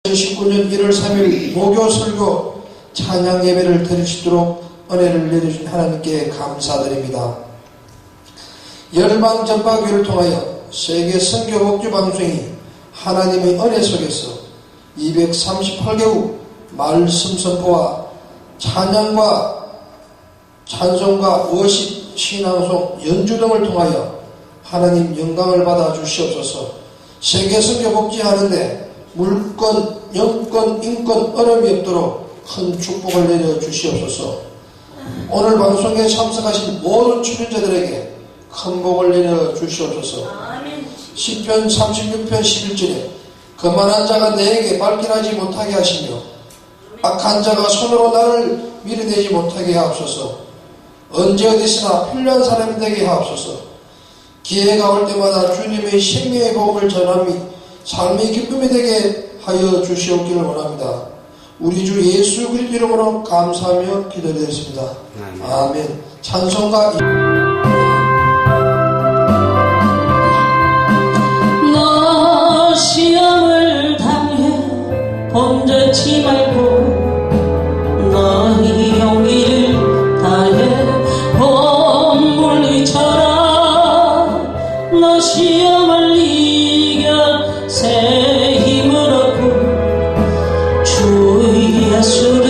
2019년 1월 3일 목요 설교 찬양 예배를 드릴 수 있도록 은혜를 내려주신 하나님께 감사드립니다. 열방 전파교를 통하여 세계 선교 복지 방송이 하나님의 은혜 속에서 238개국 말씀 선포와 찬양과 찬송과 워십, 신앙송, 연주 등을 통하여 하나님 영광을 받아 주시옵소서. 세계 선교 복지하는데 물권, 영권, 인권 어려움이 없도록 큰 축복을 내려 주시옵소서. 오늘 방송에 참석하신 모든 출연자들에게 큰 복을 내려 주시옵소서. 시편 36편 11절에 거만한 자가 내게 발길하지 못하게 하시며 악한 자가 손으로 나를 밀어내지 못하게 하옵소서. 언제 어디서나 필요한 사람이 되게 하옵소서. 기회가 올 때마다 주님의 생명의 복음을 전함이 삶의 기쁨이 되게 하여 주시옵기를 원합니다. 우리 주 예수 그리스도 이름으로 감사하며 기도드렸습니다. 아멘. 찬송가 너 시험을 당해 범죄치 말고 너희 용기를 다해 봄 물리쳐라. 너 시험을 이겨 새 힘을 얻고 주 예수를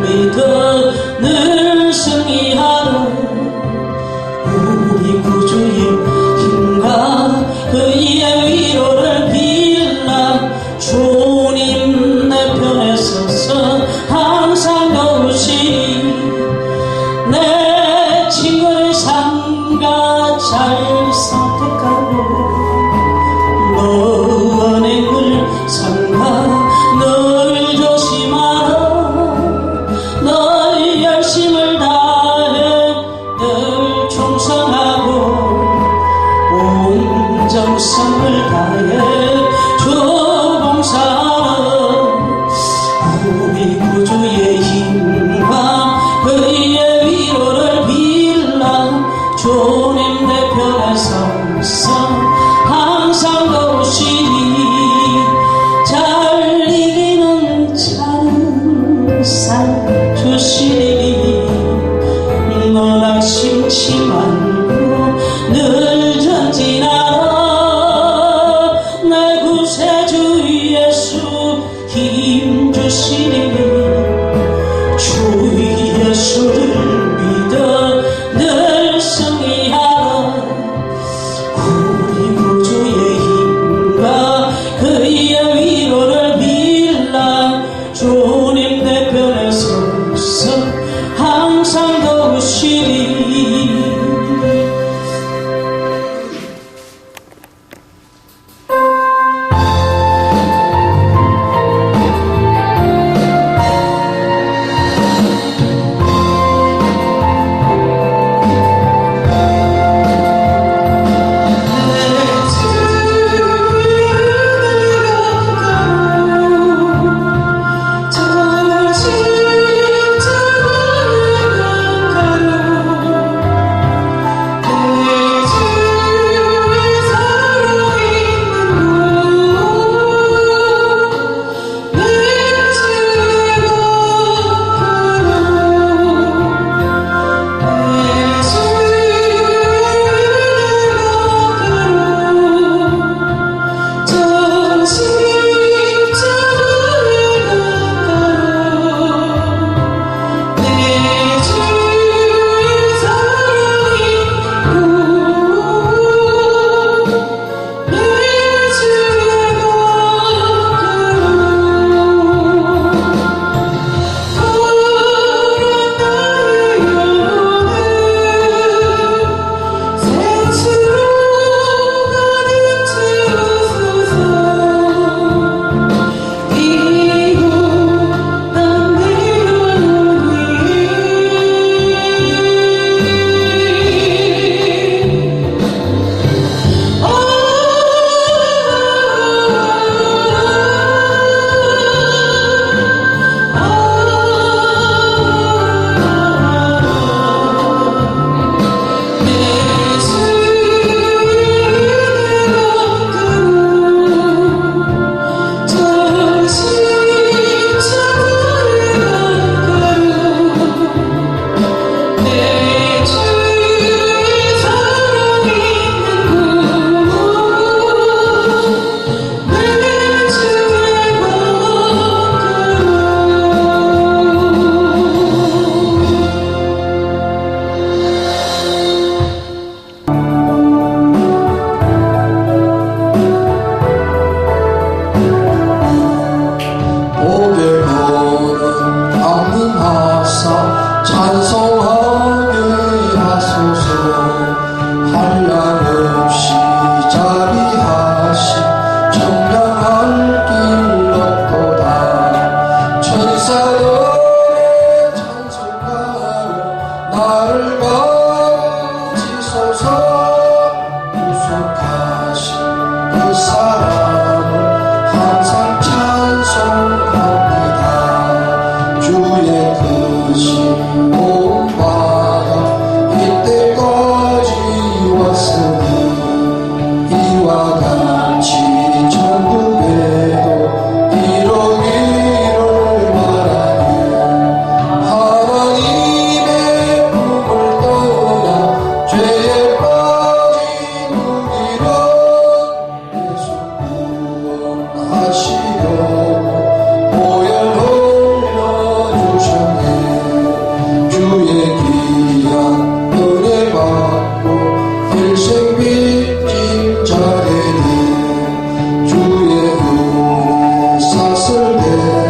믿어 늘 승리하라. 우리 구주의 힘과 그의 위로를 빌라. 주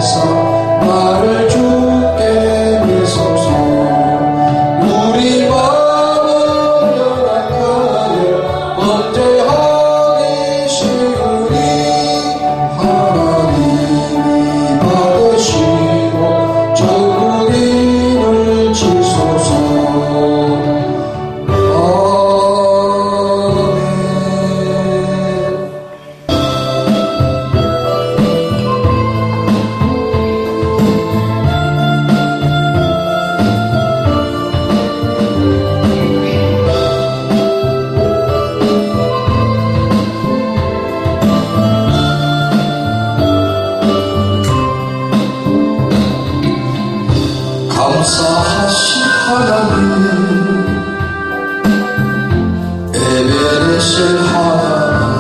하사 나를 주께 믿소서. 우리 마음은 연약하여 언제 하기 쉬우니 하나님이 받으시고 저국인을 지소서. 감사하신 하나님, 에베레셀 하나님,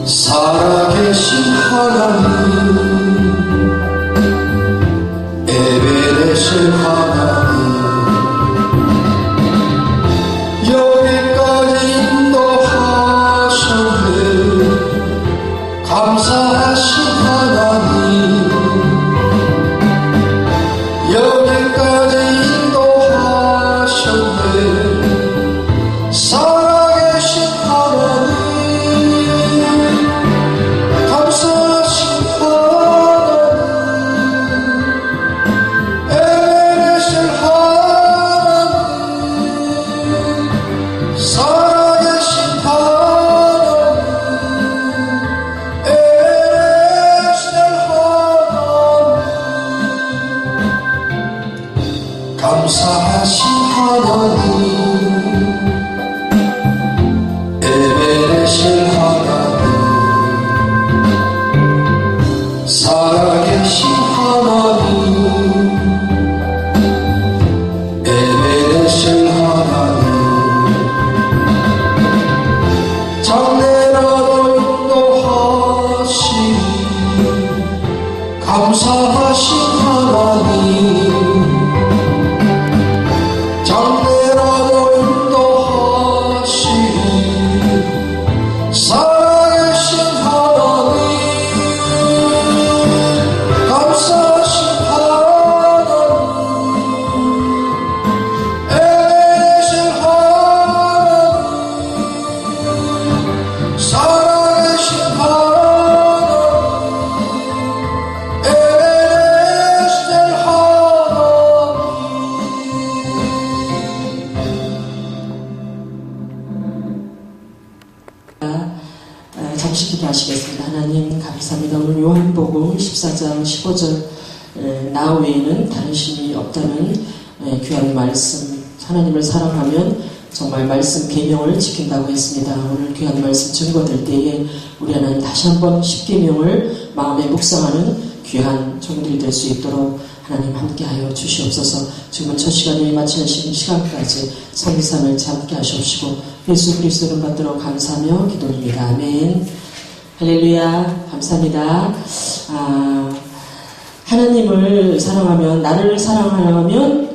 살아계신 하나님, 에베레셀 하나님, 여기까지 인도하셨네. 감사하신 하나님, 여기까지 인도하셨네. 살아계신 하나님, 감사하신 하나님, 에베레셀 하나님, 살아계신 하나님, 에베레셀 하나님, 감사하신 하나님, 에베레셀 하나님, 살아계신 하나님, 에베레셀 하나님, 장래라도 인도하시니 감사하신 하나님, 장래라도 인도하시니 살아계신 하나님, 감사하신 하나님, 에베레셀 하나님, 살아계신 하나님, 에베레셀 잠시 기도하시겠습니다. 하나님 감사합니다. 오늘 요한복음 14장 15절 나 외에는 다른 신이 없다는 귀한 말씀, 하나님을 사랑하면 정말 말씀 계명을 지킨다고 했습니다. 오늘 귀한 말씀 증거될 때에 우리 하나님 다시 한번 10계명을 마음에 묵상하는 귀한 종들이 될 수 있도록 하나님 함께하여 주시옵소서. 지금은 첫 시간을 마치는 시간까지 성삼을 함께 하시옵시고 예수 그리스도 이름 받들어 감사하며 기도드립니다. 아멘. 할렐루야. 감사합니다. 하나님을 사랑하면, 나를 사랑하면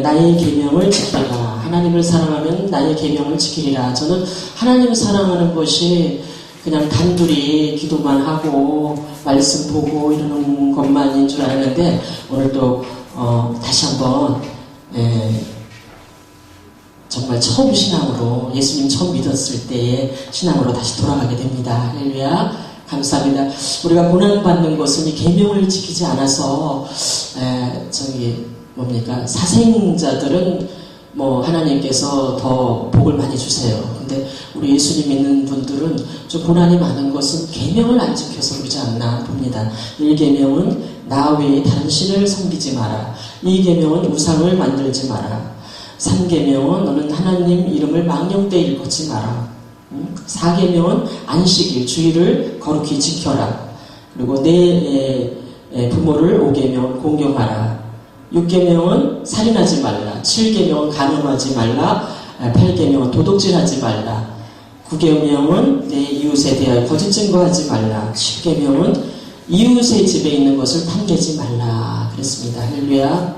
나의 계명을 지키리라. 하나님을 사랑하면 나의 계명을 지키리라. 저는 하나님을 사랑하는 것이 그냥 단둘이 기도만 하고 말씀 보고 이러는 것만인 줄 알았는데 오늘 또 다시 한번 정말 처음 신앙으로, 예수님 처음 믿었을 때의 신앙으로 다시 돌아가게 됩니다. 할렐루야. 감사합니다. 우리가 고난받는 것은 이 계명을 지키지 않아서 사생자들은 하나님께서 더 복을 많이 주세요. 근데 우리 예수님 믿는 분들은 좀 고난이 많은 것은 계명을 안 지켜서 그러지 않나 봅니다. 1계명은 나 외에 다른 신을 섬기지 마라. 2계명은 우상을 만들지 마라. 3계명은 너는 하나님 이름을 망령되이 일컫지 마라. 4계명은 안식일, 주일을 거룩히 지켜라. 그리고 내 부모를 5계명은 공경하라. 6계명은 살인하지 말라. 7계명은 간음하지 말라. 8계명은 도둑질하지 말라. 9계명은 내 이웃에 대하여 거짓 증거하지 말라. 10계명은 이웃의 집에 있는 것을 탐내지 말라. 그랬습니다. 할렐루야.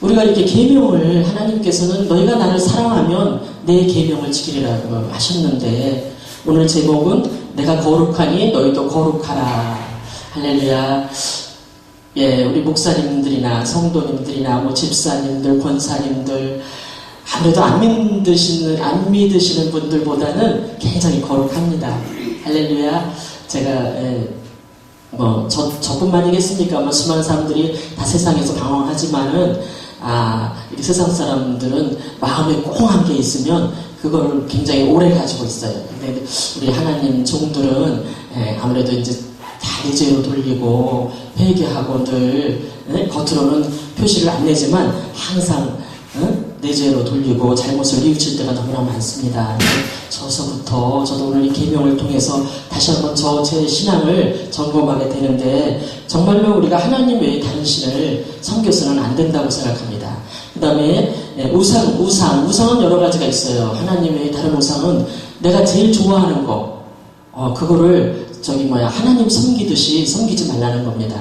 우리가 이렇게 계명을, 하나님께서는 너희가 나를 사랑하면 내 계명을 지키리라고 하셨는데 오늘 제목은 내가 거룩하니 너희도 거룩하라. 할렐루야. 예, 우리 목사님들이나 성도님들이나 뭐 집사님들, 권사님들, 아무래도 안 믿으시는 분들보다는 굉장히 거룩합니다. 할렐루야. 제가, 저뿐만이겠습니까? 뭐 수많은 사람들이 다 세상에서 방황하지만은, 이렇게 세상 사람들은 마음에 꽁한 게 있으면 그걸 굉장히 오래 가지고 있어요. 근데 우리 하나님 종들은 아무래도 이제 다 내재로 돌리고 회개하고 늘 겉으로는 표시를 안 내지만 항상 내재로 돌리고 잘못을 뉘우칠 때가 너무나 많습니다. 저서부터 저도 오늘 이 계명을 통해서 다시 한번 제 신앙을 점검하게 되는데 정말로 우리가 하나님 외에 다른 신을 섬겨서는 안 된다고 생각합니다. 그 다음에 우상은 여러 가지가 있어요. 하나님 외에 다른 우상은 내가 제일 좋아하는 거 그거를 하나님 섬기듯이 섬기지 말라는 겁니다.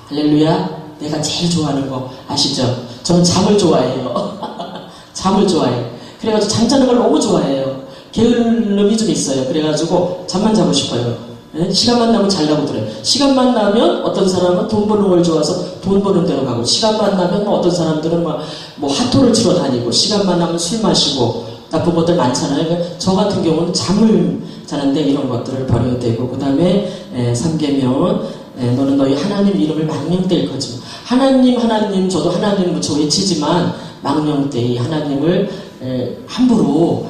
할렐루야. 내가 제일 좋아하는 거 아시죠? 저는 잠을 좋아해요. 잠을 좋아해요. 그래가지고 잠자는 걸 너무 좋아해요. 게으름이 좀 있어요. 그래가지고 잠만 자고 싶어요. 시간만 나면 잘라고 들어요. 시간만 나면 어떤 사람은 돈 버는 걸 좋아서 돈 버는 데로 가고, 시간만 나면 어떤 사람들은 핫토를 치러 다니고, 시간만 나면 술 마시고, 나쁜 것들 많잖아요. 그러니까 저 같은 경우는 잠을 자는데 이런 것들을 버려야 되고, 그 다음에 3계명은 너는 너희 하나님 이름을 망령될 거지. 하나님 저도 하나님 저 외치지만 망령되이 하나님을 함부로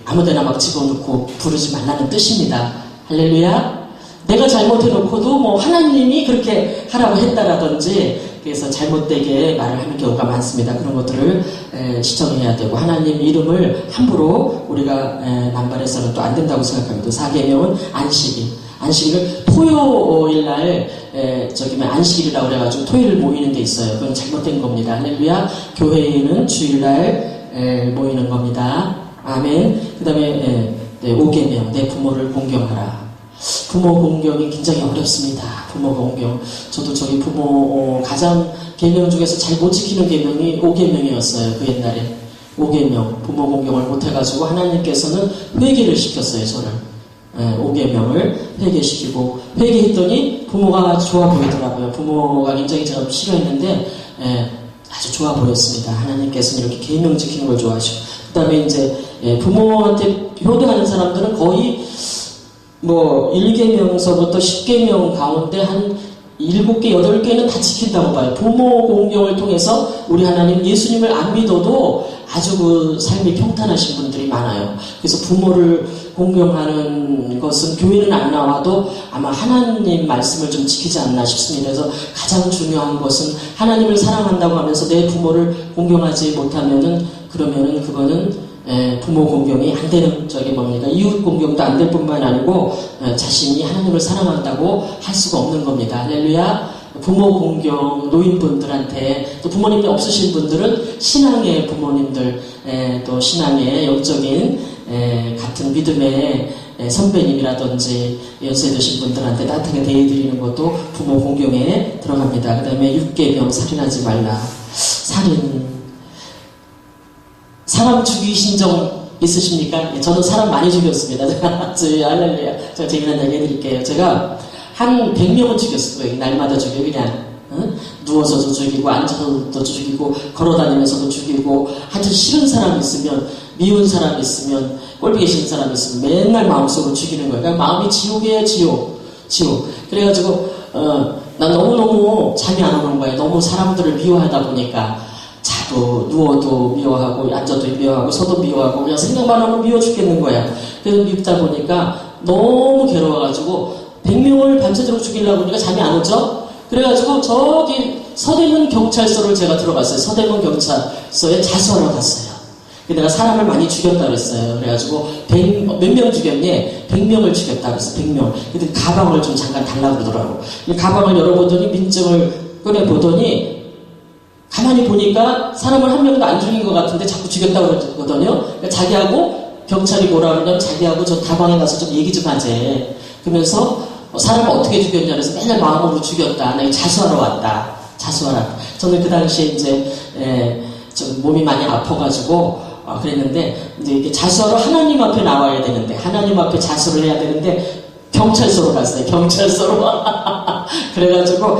아무데나 막 집어넣고 부르지 말라는 뜻입니다. 할렐루야. 내가 잘못해놓고도 하나님이 그렇게 하라고 했다라든지 그래서 잘못되게 말을 하는 경우가 많습니다. 그런 것들을 시정해야 되고, 하나님 이름을 함부로 우리가 남발해서는 또 안 된다고 생각합니다. 4계명은 안식일을 토요일날 안식일이라고 그래가지고 토요일 모이는 데 있어요. 그건 잘못된 겁니다. 할렐루야. 교회에는 주일날 모이는 겁니다. 아멘. 그 다음에 5계명 내 부모를 공경하라. 부모 공경이 굉장히 어렵습니다. 부모 공경. 저도 부모 가장 계명 중에서 잘 못 지키는 계명이 5계명이었어요. 그 옛날에 5계명 부모 공경을 못해가지고 하나님께서는 회개를 시켰어요. 저를 5계명을 회개시키고, 회개했더니 부모가 좋아 보이더라고요. 부모가 굉장히 제가 싫어했는데 아주 좋아 보였습니다. 하나님께서는 이렇게 계명 지키는 걸 좋아하시고, 그 다음에 이제 부모한테 효도하는 사람들은 거의 1계명서부터 10계명 가운데 한 7개, 8개는 다 지킨다고 봐요. 부모 공경을 통해서 우리 하나님 예수님을 안 믿어도 아주 삶이 평탄하신 분들이 많아요. 그래서 부모를 공경하는 것은 교회는 안 나와도 아마 하나님 말씀을 좀 지키지 않나 싶습니다. 그래서 가장 중요한 것은 하나님을 사랑한다고 하면서 내 부모를 공경하지 못하면은 그거는 부모 공경이 안 되는 이웃 공경도 안 될 뿐만 아니고 자신이 하나님을 사랑한다고 할 수가 없는 겁니다. 할렐루야. 부모 공경, 노인분들한테, 또 부모님이 없으신 분들은 신앙의 부모님들, 또 신앙의 영적인 같은 믿음의 선배님이라든지 연세 드신 분들한테 따뜻하게 대해드리는 것도 부모 공경에 들어갑니다. 그 다음에 6계명 살인하지 말라. 사람 죽이신 적 있으십니까? 저는 사람 많이 죽였습니다. 할렐루야. 제가 재미난 얘기 해드릴게요. 제가 한 100명은 죽였어요. 날마다 죽여요. 그냥 누워서도 죽이고, 앉아서도 죽이고, 걸어다니면서도 죽이고, 하여튼 싫은 사람 있으면, 미운 사람 있으면, 꼴보기 싫은 사람 있으면 맨날 마음속으로 죽이는 거예요. 그러니까 마음이 지옥이에요. 지옥. 그래가지고 난 너무너무 잠이 안 오는 거예요. 너무 사람들을 미워하다 보니까. 자도 누워도 미워하고, 앉아도 미워하고, 서도 미워하고, 그냥 생각만 하면 미워 죽겠는 거야. 그래서 밉다 보니까 너무 괴로워가지고 100명을 밤새도록 죽이려고 하니까 잠이 안 오죠? 그래가지고 서대문 경찰서를 제가 들어갔어요. 서대문 경찰서에 자수하러 갔어요. 내가 사람을 많이 죽였다 그랬어요. 그래가지고 몇 명 죽였니? 100명을 죽였다 그랬어. 100명. 근데 가방을 좀 잠깐 달라고 그러더라고. 가방을 열어보더니 민증을 꺼내보더니 가만히 보니까 사람을 한 명도 안 죽인 것 같은데 자꾸 죽였다고 그러거든요. 그러니까 자기하고 경찰이 뭐라 그러냐면 자기하고 저 다방에 가서 좀 얘기 좀 하재. 그러면서 사람을 어떻게 죽였냐 그래서 맨날 마음으로 죽였다. 내가 자수하러 왔다. 자수하라. 저는 그 당시에 이제 좀 몸이 많이 아파가지고 그랬는데 이제 이게 자수하러 하나님 앞에 나와야 되는데 하나님 앞에 자수를 해야 되는데 경찰서로 갔어요. 경찰서로. 그래가지고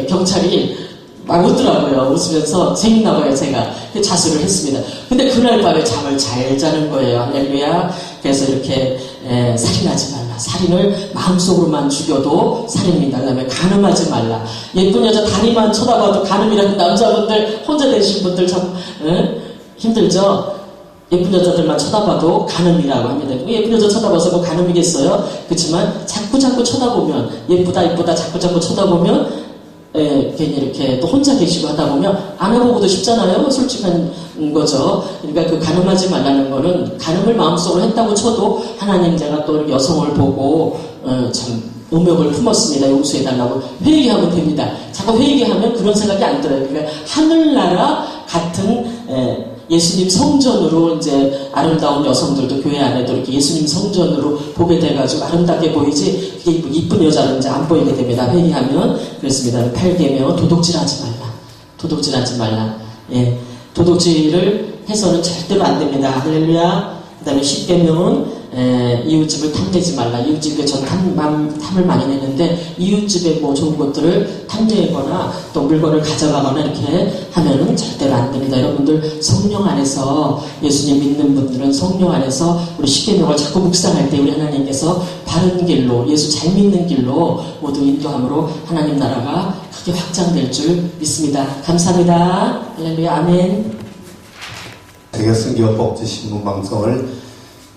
경찰이 막 웃더라고요. 웃으면서 재밌나 봐요, 제가. 자수를 했습니다. 근데 그날 밤에 잠을 잘 자는 거예요. 할렐루야. 그래서 이렇게 살인하지 말라. 살인을 마음속으로만 죽여도 살인입니다. 그다음에 간음하지 말라. 예쁜 여자 다리만 쳐다봐도 간음이라는 남자분들, 혼자 되신 분들 참 힘들죠? 예쁜 여자들만 쳐다봐도 간음이라고 합니다. 예쁜 여자 쳐다봐서 뭐 간음이겠어요? 그렇지만 자꾸 쳐다보면 예쁘다 자꾸 쳐다보면 괜히 이렇게 또 혼자 계시고 하다 보면 안 해보고도 싶잖아요. 솔직한 거죠. 그러니까 그 간음하지 말라는 거는 간음을 마음속으로 했다고 쳐도 하나님 제가 또 여성을 보고 참 오명을 품었습니다. 용서해달라고 회개하면 됩니다. 자꾸 회개하면 그런 생각이 안 들어요. 그러니까 하늘나라 같은 예수님 성전으로 이제 아름다운 여성들도 교회 안에도 이렇게 예수님 성전으로 보게 돼가지고 아름답게 보이지 그게 이쁜 여자는 이제 안 보이게 됩니다. 회개하면 그렇습니다. 8계명 도둑질하지 말라. 도둑질하지 말라. 예, 도둑질을 해서는 절대로 안 됩니다. 할렐루야. 그 다음에 10계명은 이웃집을 탐내지 말라. 이웃집에 전 탐을 많이 내는데 이웃집에 뭐 좋은 것들을 탐내거나 또 물건을 가져가거나 이렇게 하면은 절대로 안 됩니다. 여러분들 성령 안에서 예수님 믿는 분들은 성령 안에서 우리 10계명을 자꾸 묵상할 때 우리 하나님께서 바른 길로 예수 잘 믿는 길로 모두 인도함으로 하나님 나라가 크게 확장될 줄 믿습니다. 감사합니다. 할렐루야. 아멘. 세계선교 복지신문 방송을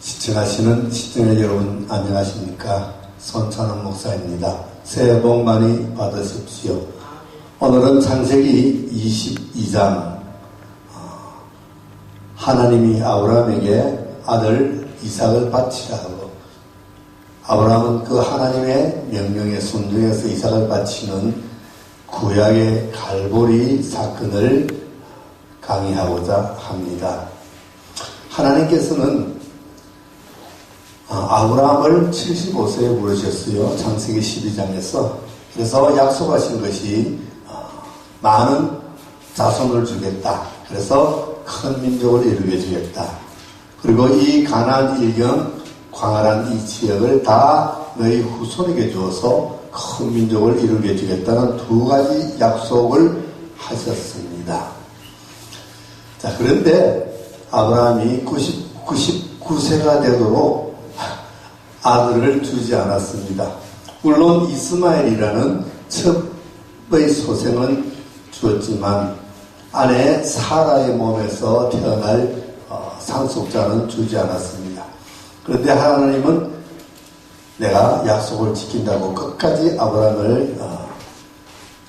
시청하시는 시청자 여러분 안녕하십니까? 손찬원 목사입니다. 새해 복 많이 받으십시오. 오늘은 창세기 22장 하나님이 아브라함에게 아들 이삭을 바치라 하고 아브라함은 그 하나님의 명령에 순종해서 이삭을 바치는 구약의 갈보리 사건을 강의하고자 합니다. 하나님께서는 아브라함을 75세에 부르셨어요. 창세기 12장에서. 그래서 약속하신 것이 많은 자손을 주겠다. 그래서 큰 민족을 이루게 주겠다. 그리고 이 가나안 일경 광활한 이 지역을 다 너희 후손에게 주어서 큰 민족을 이루게 주겠다는 두 가지 약속을 하셨습니다. 자, 그런데 아브라함이 99세가 되도록 아들을 주지 않았습니다. 물론 이스마엘이라는 첩의 소생은 주었지만 아내 사라의 몸에서 태어날 상속자는 주지 않았습니다. 그런데 하나님은 내가 약속을 지킨다고 끝까지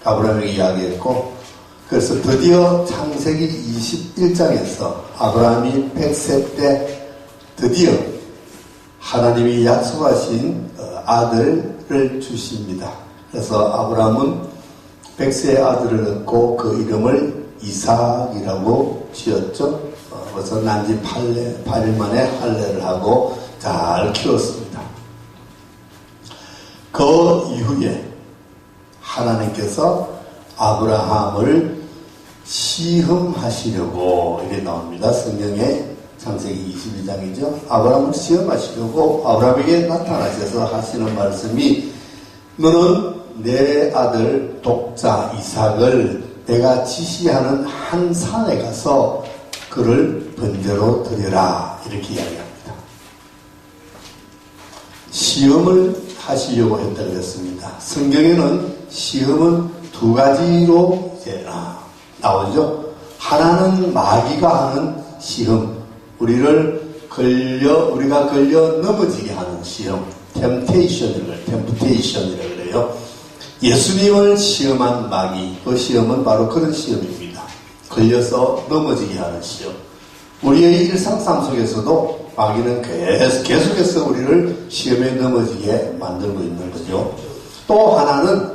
아브라함에게 이야기했고 그래서 드디어 창세기 21장에서 아브라함이 100세 때 드디어 하나님이 약속하신 아들을 주십니다. 그래서 아브라함은 100세의 아들을 얻고 그 이름을 이삭이라고 지었죠. 그래서 난지 8일 만에 할례를 하고 잘 키웠습니다. 그 이후에 하나님께서 아브라함을 시험하시려고 이렇게 나옵니다. 성경에 창세기 22장이죠. 아브라함을 시험하시려고 아브라함에게 나타나셔서 하시는 말씀이 너는 내 아들 독자 이삭을 내가 지시하는 한 산에 가서 그를 번제로 드려라 이렇게 이야기합니다. 시험을 하시려고 했다 그랬습니다. 성경에는 시험은 두 가지로 이제 나오죠. 하나는 마귀가 하는 시험, 우리가 걸려 넘어지게 하는 시험, 템프테이션이라고 그래요. 예수님을 시험한 마귀, 그 시험은 바로 그런 시험입니다. 걸려서 넘어지게 하는 시험. 우리의 일상삶 속에서도 마귀는 계속해서 우리를 시험에 넘어지게 만들고 있는 거죠. 또 하나는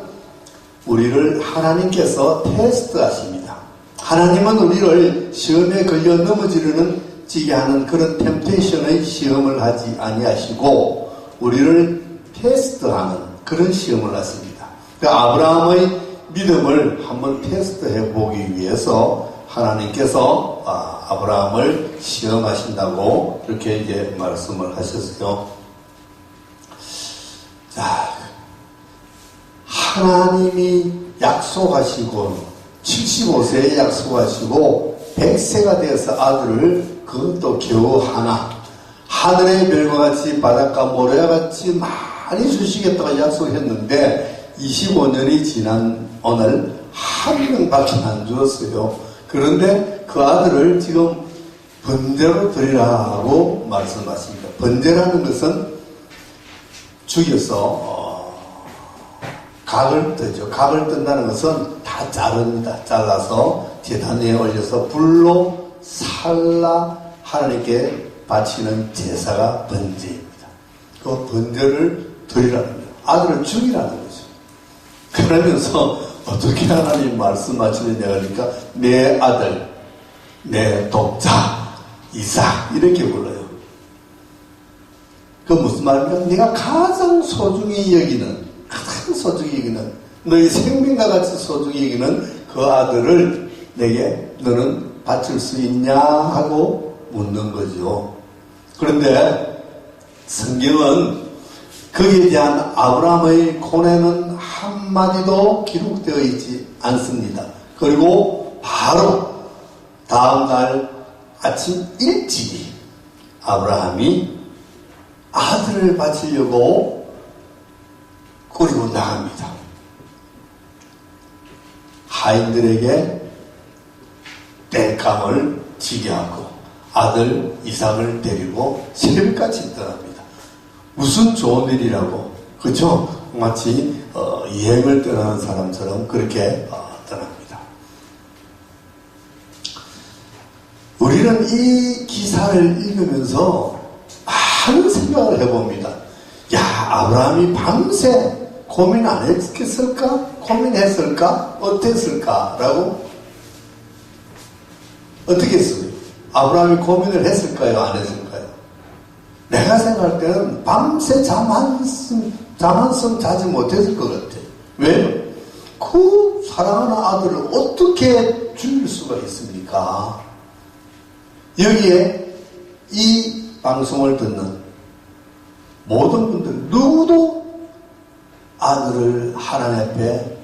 우리를 하나님께서 테스트하십니다. 하나님은 우리를 시험에 걸려 넘어지게 하는 그런 템테이션의 시험을 하지 아니하시고 우리를 테스트하는 그런 시험을 하십니다. 그러니까 아브라함의 믿음을 한번 테스트해 보기 위해서 하나님께서 아브라함을 시험하신다고 이렇게 이제 말씀을 하셨어요. 자, 하나님이 약속하시고 75세에 약속하시고 100세가 되어서 아들을 그것도 겨우 하나 하늘의 별과 같이 바닷가 모래와 같이 많이 주시겠다고 약속했는데 25년이 지난 오늘 한 명밖에 안 주었어요. 그런데 그 아들을 지금 번제로 드리라고 말씀하십니다. 번제라는 것은 죽여서 각을 뜨죠. 각을 뜬다는 것은 다 자릅니다. 잘라서 제단에 올려서 불로 살라 하나님께 바치는 제사가 번제입니다. 그 번제를 드리라는 거예요. 아들을 죽이라는 거죠. 그러면서 어떻게 하나님 말씀하시느냐 하니까 내 아들, 내 독자 이삭 이렇게 불러요. 그 무슨 말입니까? 네가 가장 소중히 여기는 너희 생명과 같이 소중히 여기는 그 아들을 내게 너는 바칠 수 있냐 하고 묻는 거죠. 그런데 성경은 거기에 대한 아브라함의 고뇌는 한마디도 기록되어 있지 않습니다. 그리고 바로 다음날 아침 일찍이 아브라함이 아들을 바치려고 꾸리고 나갑니다. 하인들에게 땔감을 지게 하고 아들 이삭을 데리고 새벽같이 떠납니다. 무슨 좋은 일이라고, 그렇죠? 마치 여행을 떠나는 사람처럼 그렇게 떠납니다. 우리는 이 기사를 읽으면서 많은 생각을 해봅니다. 야, 아브라함이 밤새 고민 안 했겠을까? 고민했을까? 어땠을까? 라고 어떻게 했어요? 아브라함이 고민을 했을까요? 안 했을까요? 내가 생각할 때는 밤새 잠 한숨 자지 못했을 것 같아요. 왜? 그 사랑하는 아들을 어떻게 죽일 수가 있습니까? 여기에 이 방송을 듣는 모든 분들 누구도 아들을 하나님 앞에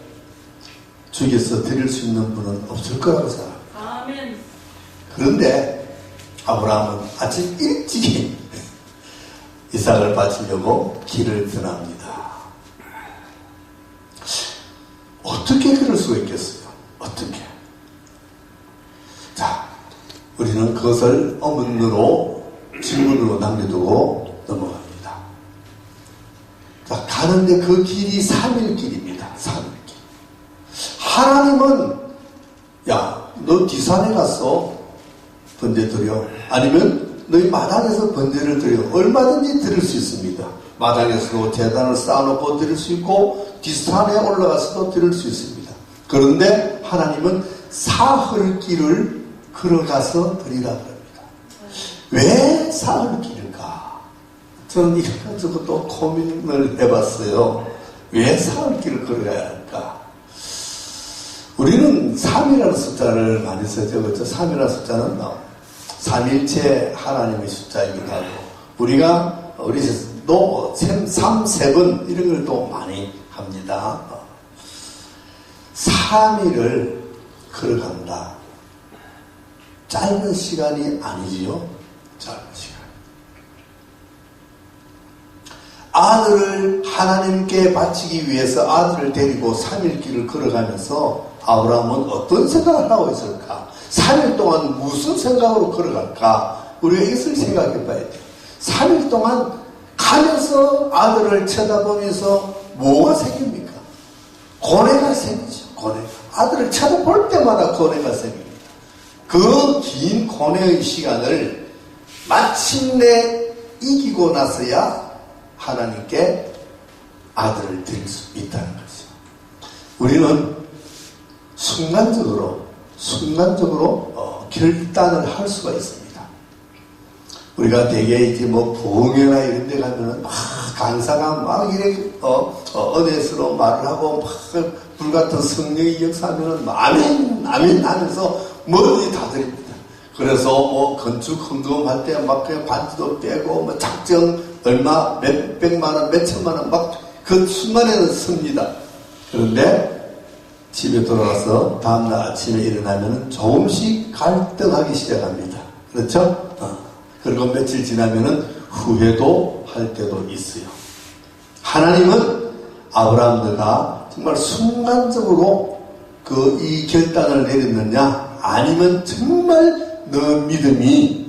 죽여서 드릴 수 있는 분은 없을 거라고 생각합니다. 아멘. 그런데 아브라함은 아침 일찍이 이삭을 바치려고 길을 떠납니다. 어떻게 그럴 수가 있겠어요? 어떻게? 자, 우리는 그것을 어문으로 질문으로 남겨두고 넘어갑니다. 자, 가는데 그 길이 3일 길입니다. 3일 길. 하나님은 야, 너 뒷산에 가서 번제 드려. 아니면 너희 마당에서 번제를 드려. 얼마든지 드릴 수 있습니다. 마당에서도 제단을 쌓아놓고 드릴 수 있고 뒷산에 올라가서도 드릴 수 있습니다. 그런데 하나님은 사흘길을 걸어가서 드리라 그럽니다. 왜 사흘길일까? 저는 이거 가지고 또 고민을 해봤어요. 왜 사흘길을 걸어가야 할까? 우리는 3이라는 숫자를 많이 쓰죠. 그렇죠? 3이라는 숫자는 3일체 하나님의 숫자이기도 하고, 우리도 3, 7 이런 걸 또 많이 합니다. 3일을 걸어간다. 짧은 시간이 아니지요. 짧은 시간. 아들을 하나님께 바치기 위해서 아들을 데리고 3일 길을 걸어가면서 아브라함은 어떤 생각을 하고 있을까? 3일 동안 무슨 생각으로 걸어갈까? 우리가 이것을 생각해 봐야 돼요. 3일 동안 가면서 아들을 쳐다보면서 뭐가 생깁니까? 고뇌가 생기죠. 고뇌. 아들을 쳐다볼 때마다 고뇌가 생깁니다. 그 긴 고뇌의 시간을 마침내 이기고 나서야 하나님께 아들을 드릴 수 있다는 거죠. 우리는 순간적으로 결단을 할 수가 있습니다. 우리가 대개 이제 부흥회나 이런 데 가면은 강사가 막 이렇게 은혜스러워 말을 하고 막 불같은 성령의 역사하면은 아멘 하면서 뭐든지 다 드립니다. 그래서 건축 헌금할 때 막 그냥 반지도 빼고 작정 얼마 몇백만 원 몇천만 원 막 그 순간에는 씁니다. 그런데 집에 돌아가서 다음날 아침에 일어나면 조금씩 갈등하기 시작합니다. 그렇죠? 그리고 며칠 지나면 후회도 할 때도 있어요. 하나님은 아브라함들과 정말 순간적으로 이 결단을 내렸느냐, 아니면 정말 너 믿음이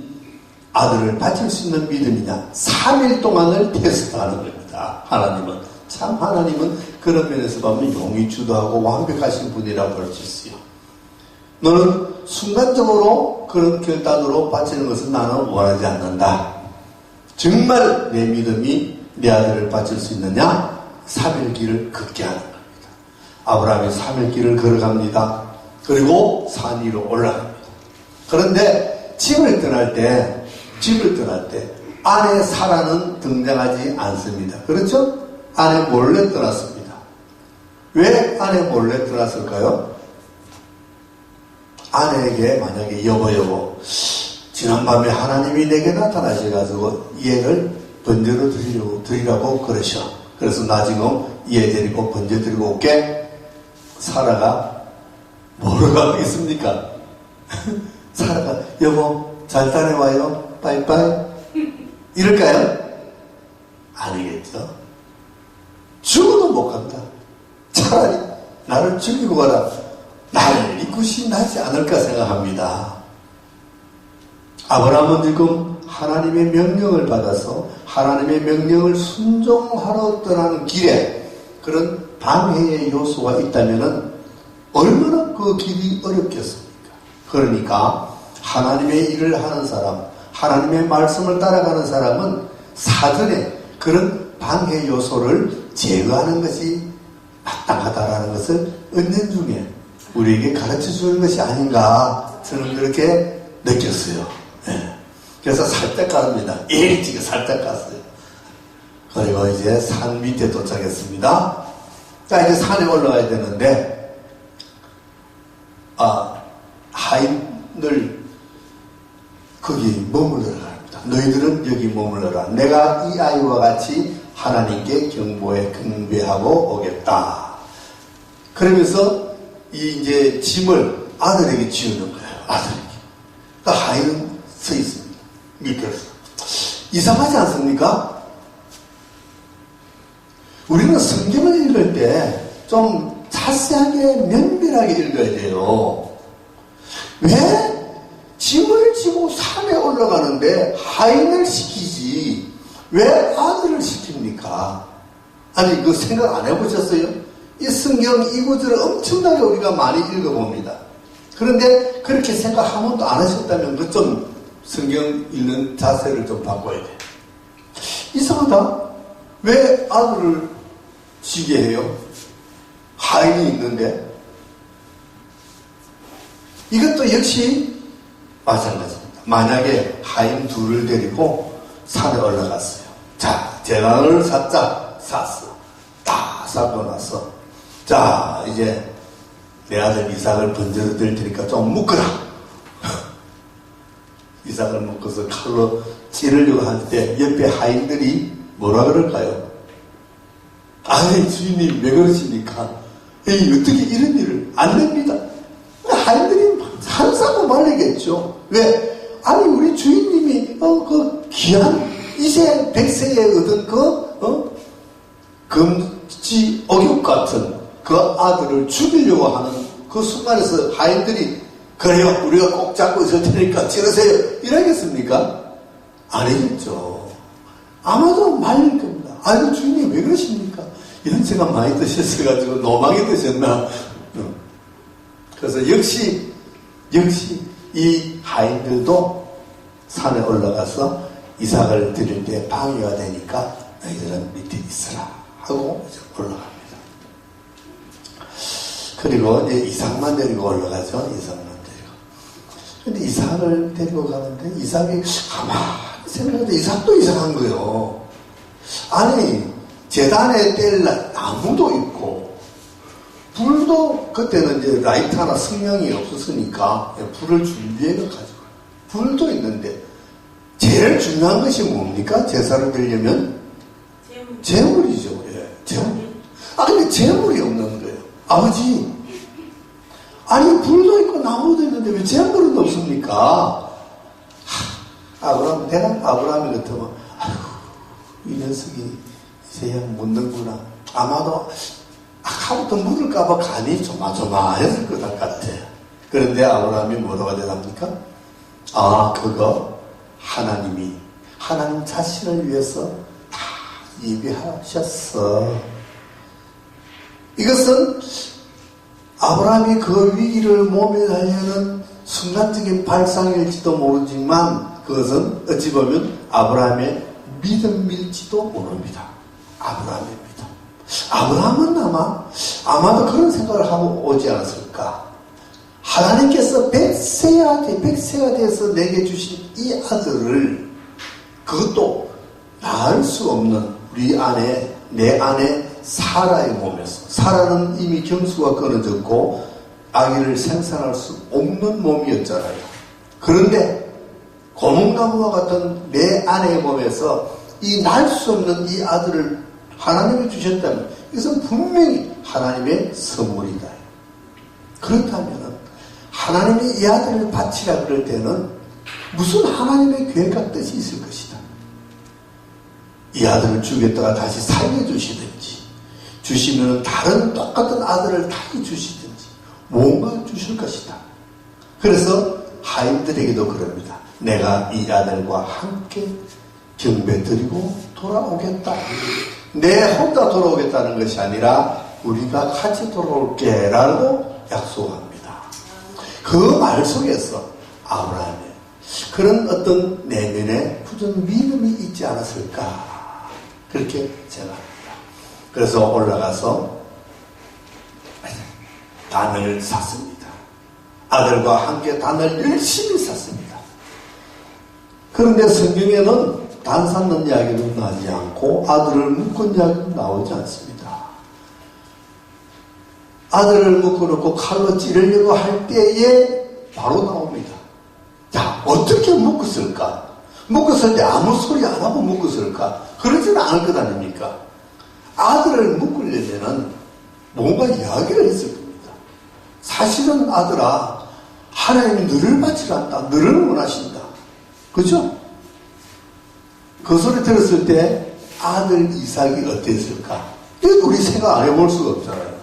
아들을 바칠 수 있는 믿음이냐, 3일 동안을 테스트하는 겁니다. 하나님은 그런 면에서 보면 용이 주도하고 완벽하신 분이라고 볼 수 있어요. 너는 순간적으로 그런 결단으로 바치는 것은 나는 원하지 않는다. 정말 내 믿음이 내 아들을 바칠 수 있느냐? 3일 길을 걷게 하는 겁니다. 아브라함이 3일 길을 걸어갑니다. 그리고 산 위로 올라갑니다. 그런데 집을 떠날 때 아내 사라는 등장하지 않습니다. 그렇죠? 아내 몰래 떠났습니다. 왜 아내 몰래 떠났을까요? 아내에게 만약에 여보 지난밤에 하나님이 내게 나타나셔가지고 이 애를 번제로 드리라고 그러셔. 그래서 나 지금 이 애 데리고 번제 드리고 올게. 사라가 뭐라고 하겠습니까? 사라가 여보 잘 다녀와요 빠이빠이 이럴까요? 아니겠죠. 죽어도 못 간다. 차라리 나를 죽이고 가라. 나를 이웃이 나지 않을까 생각합니다. 아브라함은 지금 하나님의 명령을 받아서 하나님의 명령을 순종하러 떠나는 길에 그런 방해의 요소가 있다면 얼마나 그 길이 어렵겠습니까? 그러니까 하나님의 일을 하는 사람, 하나님의 말씀을 따라가는 사람은 사전에 그런 방해 요소를 제거하는 것이 마땅하다라는 것을 은연중에 우리에게 가르쳐 주는 것이 아닌가 저는 그렇게 느꼈어요. 네. 그래서 살짝 갔습니다. 일찍 살짝 갔어요. 그리고 이제 산 밑에 도착했습니다. 자, 이제 산에 올라가야 되는데 하인들 거기 머물러라 합니다. 너희들은 여기 머물러라. 내가 이 아이와 같이 하나님께 경배하고 오겠다. 그러면서 이제 짐을 아들에게 지우는 거예요. 아들에게. 그러니까 하인은 서 있습니다. 밑에서. 이상하지 않습니까? 우리는 성경을 읽을 때 좀 자세하게 면밀하게 읽어야 돼요. 왜 짐을 지고 산에 올라가는데 하인을 시키지 왜 아들을 시킵니까? 아니 그 생각 안 해보셨어요? 이 성경 이 구절을 엄청나게 우리가 많이 읽어봅니다. 그런데 그렇게 생각 한 번도 안 하셨다면 그 좀 성경 읽는 자세를 좀 바꿔야 돼. 이상하다. 왜 아들을 지게 해요? 하인이 있는데. 이것도 역시 마찬가지입니다. 만약에 하인 둘을 데리고 산에 올라갔어요. 자, 제단을 살짝 쌌어. 다 싸고 나서 자, 이제 내 아들 이삭을 번제로 드릴 테니까 좀 묶어라. 이삭을 묶어서 칼로 찌르려고 할 때 옆에 하인들이 뭐라 그럴까요? 아니 주인님 왜 그러십니까? 에이 어떻게 이런 일을 안 됩니다. 하인들이 한사고 말리겠죠. 왜? 아니 우리 주인님이 그 귀한 이세 백세에 얻은 금지 억육 같은 그 아들을 죽이려고 하는 그 순간에서 하인들이 그래요 우리가 꼭 잡고 있을 테니까 찌르세요 이러겠습니까? 아니겠죠. 아마도 말릴 겁니다. 아이고 주인님 왜 그러십니까? 이런 생각 많이 드셨어가지고 노망이 드셨나? 그래서 역시 이 하인들도 산에 올라가서 이삭을 드릴 때 방해가 되니까 너희들은 밑에 있으라 하고 이제 올라갑니다. 그리고 이제 이삭만 데리고 올라가죠. 이삭만 데리고. 근데 이삭을 데리고 가는데 이삭이 가만히 생각해도 이삭도 이상한 거예요. 아니 제단에 뗄 나무도 있고 불도 그때는 이제 라이터나 성냥이 없었으니까 불을 준비해서 가지고 불도 있는데 제일 중요한 것이 뭡니까? 제사를 드리려면 재물이죠. 예, 재물. 근데 재물이 없는 거예요. 아버지, 아니 불도 있고 나무도 있는데 왜 재물은 없습니까? 아브라함, 대단 아브라함이 같으면 아이고 이 녀석이 이제야 묻는구나. 아마도 아까부터 묻을까봐 간이 조마조마했을 것 같아. 그런데 아브라함이 뭐라고 대답합니까? 아, 그거 하나님이 하나님 자신을 위해서 다 예비하셨어. 이것은 아브라함이 그 위기를 모면하려는 순간적인 발상일지도 모르지만 그것은 어찌 보면 아브라함의 믿음일지도 모릅니다. 아브라함의 믿음. 아브라함은 아마도 그런 생각을 하고 오지 않았을까. 하나님께서 백세가 돼서 내게 주신 이 아들을 그것도 낳을 수 없는 내 아내 사라의 몸에서, 사라는 이미 경수가 끊어졌고 아기를 생산할 수 없는 몸이었잖아요. 그런데 고목나무와 같은 내 아내의 몸에서 이 낳을 수 없는 이 아들을 하나님이 주셨다면 이것은 분명히 하나님의 선물이다. 그렇다면 하나님이 이 아들을 바치라 그럴 때는 무슨 하나님의 계획과 뜻이 있을 것이다. 이 아들을 주겠다가 다시 살려주시든지, 주시면 다른 똑같은 아들을 다시 주시든지 뭔가 주실 것이다. 그래서 하인들에게도 그럽니다. 내가 이 아들과 함께 경배드리고 돌아오겠다. 내 혼자 돌아오겠다는 것이 아니라 우리가 같이 돌아올게 라고 약속합니다. 그 말 속에서 아브라함의 그런 어떤 내면에 굳은 믿음이 있지 않았을까, 그렇게 생각합니다. 그래서 올라가서 단을 샀습니다. 아들과 함께 단을 열심히 샀습니다. 그런데 성경에는 단 샀는 이야기도 나오지 않고 아들을 묶은 이야기도 나오지 않습니다. 아들을 묶어놓고 칼로 찌르려고 할 때에 바로 나옵니다. 자, 어떻게 묶었을까? 묶었을 때 아무 소리 안 하고 묶었을까? 그러지는 않을 것 아닙니까? 아들을 묶으려면 뭔가 이야기를 했을 겁니다. 사실은 아들아, 하나님이 너를 바치란다. 너를 원하신다. 그죠? 그 소리 들었을 때 아들 이삭이 어땠을까? 이거 우리 생각 안 해볼 수가 없잖아요.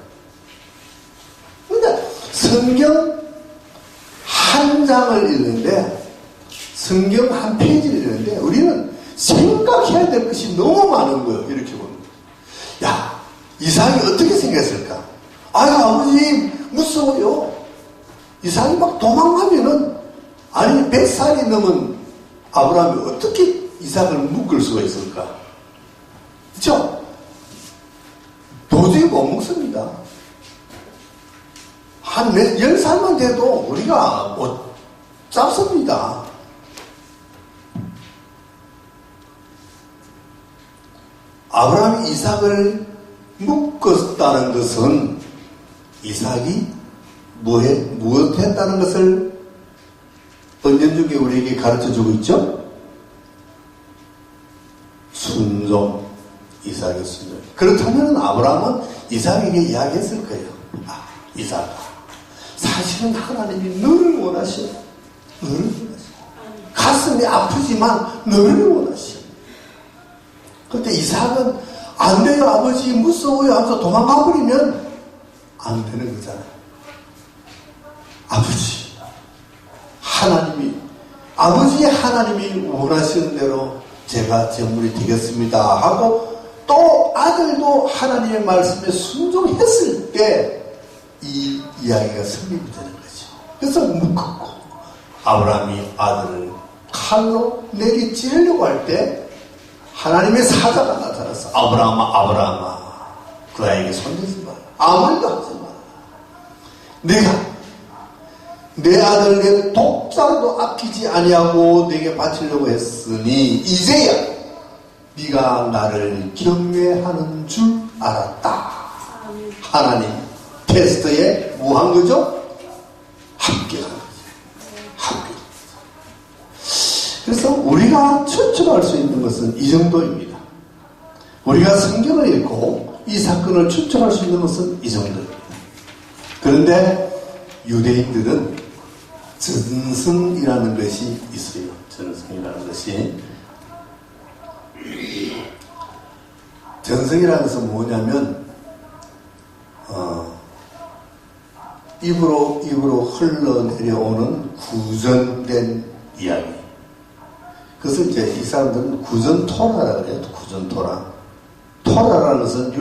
근데 성경 한 장을 읽는데, 성경 한 페이지를 읽는데 우리는 생각해야 될 것이 너무 많은 거예요. 이렇게 보면. 야, 이삭이 어떻게 생겼을까? 아유, 아버지 무서워요. 이삭이 막 도망가면은, 아니 100살이 넘은 아브라함이 어떻게 이삭을 묶을 수가 있을까? 그렇죠? 도저히 못 묶습니다. 한 10살만 돼도 우리가 못 잡습니다. 아브라함이 이삭을 묶었다는 것은 이삭이 무엇 했다는 것을 은연중에 우리에게 가르쳐주고 있죠? 순종, 이삭의 순종. 그렇다면 아브라함은 이삭에게 이야기했을 거예요. 아, 이삭아, 사실은 하나님이 너를 원하셔. 너를 원하셔. 가슴이 아프지만 너를 원하셔. 그런데 이삭은 안 돼요, 아버지 무서워요 하면서 도망가 버리면 안 되는 거잖아요. 아버지의 하나님이 원하시는 대로 제가 제물이 되겠습니다 하고, 또 아들도 하나님의 말씀에 순종했을 때 이 이야기가 성립이 되는 거죠. 그래서 묶었고, 아브라함이 아들을 칼로 내리 찌르려고 할 때 하나님의 사자가 나타났어. 아브라함아, 아브라함아, 그 아이에게 손대지 마라. 아무 말도 하지 마라. 내가 내 아들을 내 독자로도 아끼지 아니하고 내게 바치려고 했으니 이제야 네가 나를 경외하는 줄 알았다. 하나님 테스트에 뭐 한 거죠? 합격한 거죠. 합격. 그래서 우리가 추측할 수 있는 것은 이 정도입니다. 우리가 성경을 읽고 이 사건을 추측할 수 있는 것은 이 정도입니다. 그런데 유대인들은 전승이라는 것이 있어요. 전승이라는 것이. 전승이라는 것은 뭐냐면 입으로 흘러내려오는 구전된 이야기. 그것을 이제 이 사람들은 구전토라라고 그래요. 구전토라. 토라라는 것은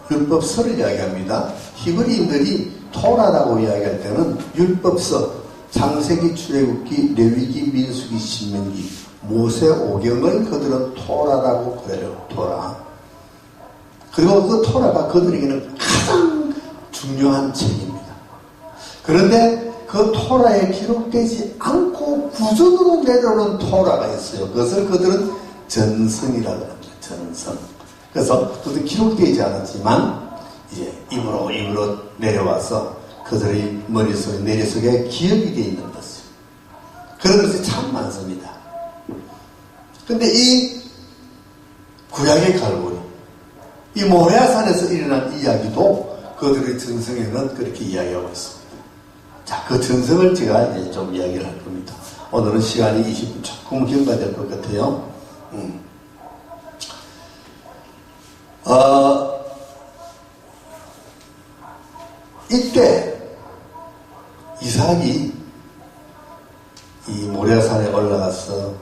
율법서를 이야기합니다. 히브리인들이 토라라고 이야기할 때는 율법서, 창세기, 출애굽기, 레위기, 민수기, 신명기, 모세오경을 그들은 토라라고 그래요. 토라. 그리고 그 토라가 그들에게는 가장 중요한 책입니다. 그런데 그 토라에 기록되지 않고 구전으로 내려오는 토라가 있어요. 그것을 그들은 전성이라고 합니다. 전성. 그래서 그것도 기록되지 않았지만 이제 입으로 내려와서 그들의 머릿속에 내리속에 기억이 되어 있는 것이죠. 그런 것이 참 많습니다. 근데 이 구약의 갈고리, 이 모리아산에서 일어난 이야기도 그들의 전성에는 그렇게 이야기하고 있습니다. 자, 그 전성을 제가 이제 좀 이야기를 할 겁니다. 오늘은 시간이 20분 조금 경과될 것 같아요. 이때 이삭이 이 모리아산에 올라가서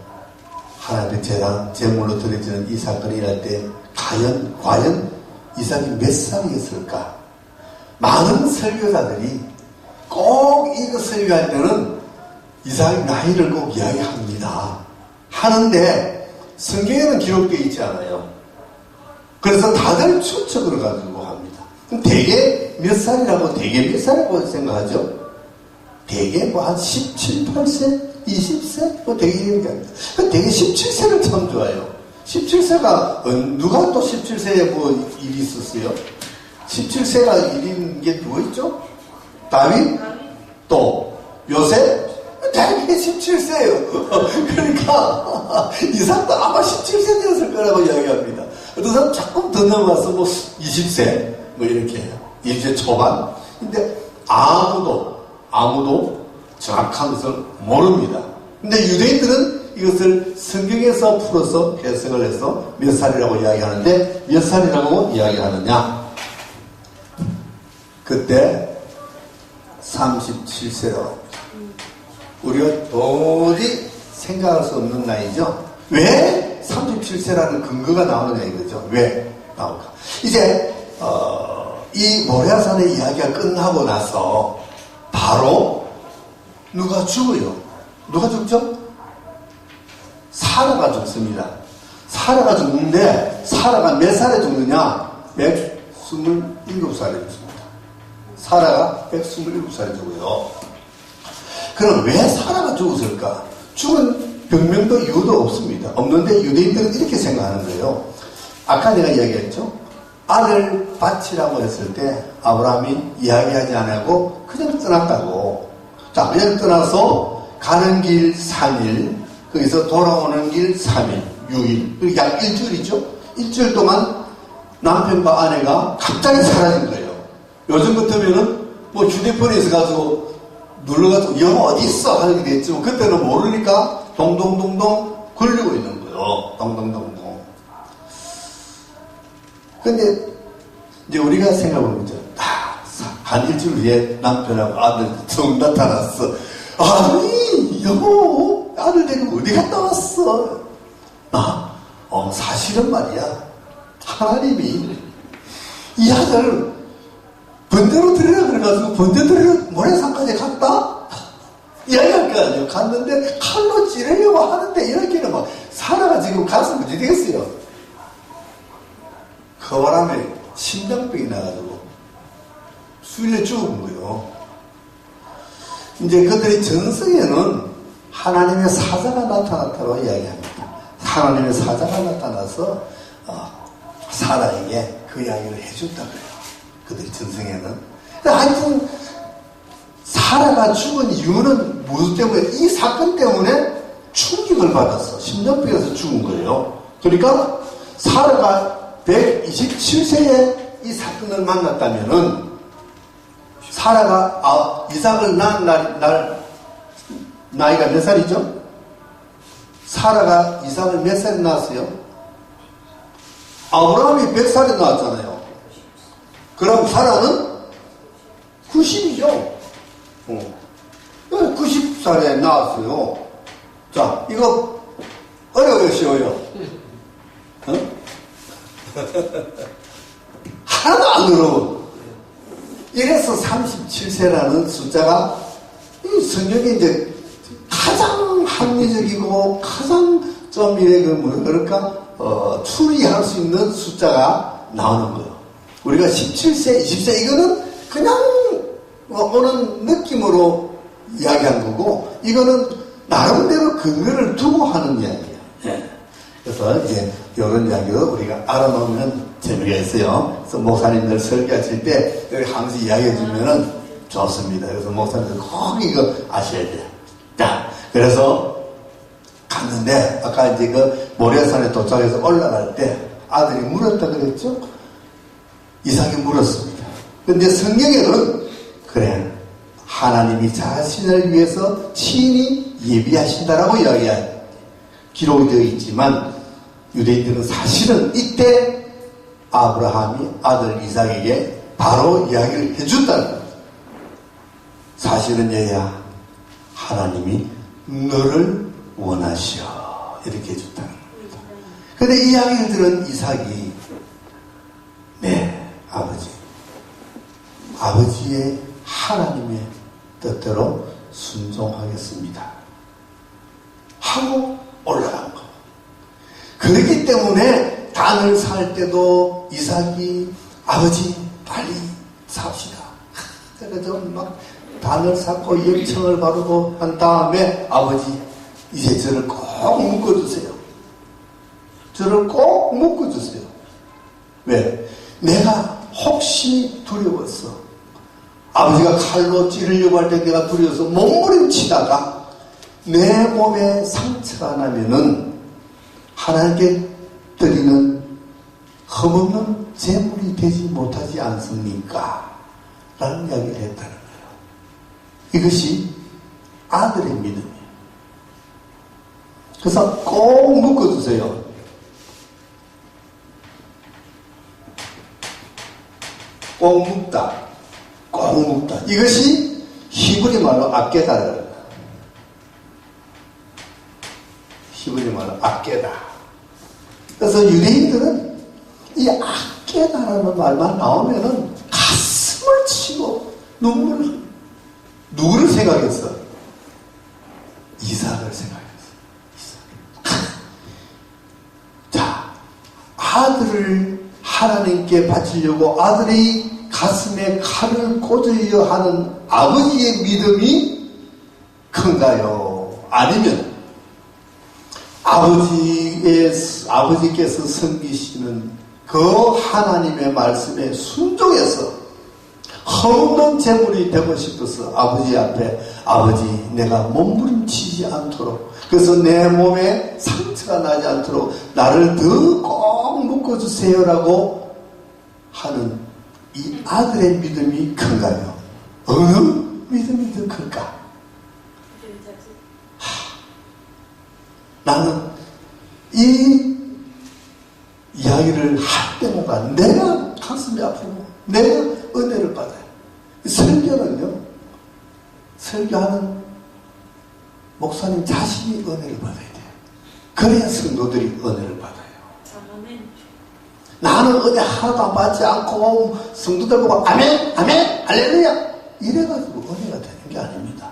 하나님의 제단, 제물로 드려지는 이 사건을 일할 때 과연 이삭이 몇 살이었을까? 많은 설교자들이 꼭 이거 설교할 때는 이삭의 나이를 꼭 이야기합니다. 하는데 성경에는 기록되어 있지 않아요. 그래서 다들 추측을 가지고 합니다. 그럼 대개 몇 살이라고 생각하죠? 대개 뭐 한 17, 8세, 20세? 뭐 되게 얘기합니다. 되게 17세는 참 좋아요. 17세가, 누가 또 17세에 뭐 일이 있었어요? 17세가 일인 게 누구 있죠? 다윗? 또, 요셉? 대개 17세예요. 그러니까, 이삭도 아마 17세 되었을 거라고 이야기합니다. 어떤 사람 조금 더 넘어가서 뭐 20세? 뭐 이렇게 해요. 20세 초반? 근데 아무도 정확한 것을 모릅니다. 근데 유대인들은 이것을 성경에서 풀어서 해석을 해서 몇 살이라고 이야기하는데 몇 살이라고 이야기하느냐? 그때 37세라고 합니다. 우리가 도저히 생각할 수 없는 나이죠. 왜 37세라는 근거가 나오느냐 이거죠. 왜 나올까? 이제 이 모리아산의 이야기가 끝나고 나서 바로 누가 죽어요. 누가 죽죠? 사라가 죽습니다. 사라가 죽는데 사라가 몇 살에 죽느냐? 127살에 죽습니다. 사라가 127살에 죽어요. 그럼 왜 사라가 죽었을까? 죽은 병명도 이유도 없습니다. 없는데 유대인들은 이렇게 생각하는 거예요. 아까 내가 이야기했죠? 아들 바치라고 했을 때 아브라함이 이야기하지 않고 그냥 떠났다고. 자, 그냥 떠나서 가는 길 3일, 거기서 돌아오는 길 3일, 6일, 약 일주일이죠? 일주일 동안 남편과 아내가 갑자기 사라진 거예요. 요즘 같으면은 뭐 휴대폰에서 가지고 눌러가지고 영어 어디 있어? 하는 게 됐지만 그때는 모르니까 동동동동 걸리고 있는 거예요. 동동동동. 근데 이제 우리가 생각해보면 한 일주일 후에 남편하고 아들 정 나타났어. 아니 여보 아들 데리고 어디 갔다 왔어? 사실은 말이야 하나님이 이 아들 번대로 들으라 그래가지고 번대 들으러 모래산까지 갔다? 이야기할 거 아니에요. 갔는데 칼로 찌르려고 하는데 이렇게는 막 사라가 지금 가슴 문제 되겠어요. 그 바람에 심장병이 나가지고 수일에 죽은 거예요. 이제 그들의 전성에는 하나님의 사자가 나타났다고 이야기합니다. 하나님의 사자가 나타나서 사라에게 그 이야기를 해줬다 그래요. 그들의 전성에는. 하여튼 사라가 죽은 이유는 무엇 때문에? 이 사건 때문에 충격을 받았어. 심장병에서 죽은 거예요. 그러니까 사라가 127세에 이 사건을 만났다면은 사라가 이삭을 낳은 나이가 몇 살이죠? 사라가 이삭을 몇 살에 낳았어요? 아브라함이 100살에 낳았잖아요. 그럼 사라는 90이죠. 90살에 낳았어요. 자, 이거 어려워요, 쉬워요? 하나도 안 어려워. 이래서 37세라는 숫자가 이 성경에 이제 가장 합리적이고 가장 좀 추리할 수 있는 숫자가 나오는 거예요. 우리가 17세, 20세 이거는 그냥 오는 느낌으로 이야기한 거고, 이거는 나름대로 근거를 두고 하는 이야기예요. 그래서 이제 이런 이야기도 우리가 알아놓으면 재미가 있어요. 그래서 목사님들 설교하실 때 여기 항상 이야기해 주면은 좋습니다. 그래서 목사님들 꼭 이거 아셔야 돼요. 자, 그래서 갔는데 아까 이제 그 모래산에 도착해서 올라갈 때 아들이 물었다 그랬죠? 이삭이 물었습니다. 근데 성경에는 그래, 하나님이 자신을 위해서 친히 예비하신다라고 기록이 되어 있지만, 유대인들은 사실은 이때 아브라함이 아들 이삭에게 바로 이야기를 해준다는 거예요. 사실은 얘야, 하나님이 너를 원하시오, 이렇게 해준다는 겁니다. 그런데 이 이야기를 들은 이삭이, 네, 아버지의 하나님의 뜻대로 순종하겠습니다 하고 올라간 거. 그렇기 때문에 단을 살 때도 이삭이 아버지 빨리 삽시다. 그래서 막 단을 샀고 염청을 바르고 한 다음에 아버지 이제 저를 꼭 묶어주세요. 저를 꼭 묶어주세요. 왜? 내가 혹시 두려웠어. 아버지가 칼로 찌르려고 할 때 내가 두려워서 몸부림치다가 내 몸에 상처가 나면은 하나님께 드리는 흠없는 제물이 되지 못하지 않습니까? 라는 이야기를 했다는 거예요. 이것이 아들의 믿음이에요. 그래서 꼭 묶어주세요. 꼭 묶다. 꼭 묶다. 이것이 히브리 말로 아깨다라는 거예요. 히브리 말로 아깨다. 그래서 유대인들은 이 아깨다라는 말만 나오면은 가슴을 치고 누구를 생각했어? 이삭을 생각했어. 자, 아들을 하나님께 바치려고 아들이 가슴에 칼을 꽂으려 하는 아버지의 믿음이 큰가요? 아니면 아버지께서 섬기시는 그 하나님의 말씀에 순종해서 흠없는 제물이 되고 싶어서 아버지 앞에, 아버지 내가 몸부림치지 않도록, 그래서 내 몸에 상처가 나지 않도록 나를 더 꼭 묶어주세요라고 하는 이 아들의 믿음이 큰가요? 어느 믿음이 더 클까? 나는 이 이야기를 할 때마다 내가 가슴이 아프고 내가 은혜를 받아요. 설교는요, 설교하는 목사님 자신이 은혜를 받아야 돼요. 그래야 성도들이 은혜를 받아요. 나는 은혜 하나도 안 받지 않고 성도들 보고 아멘, 아멘, 할렐루야 이래가지고 은혜가 되는 게 아닙니다.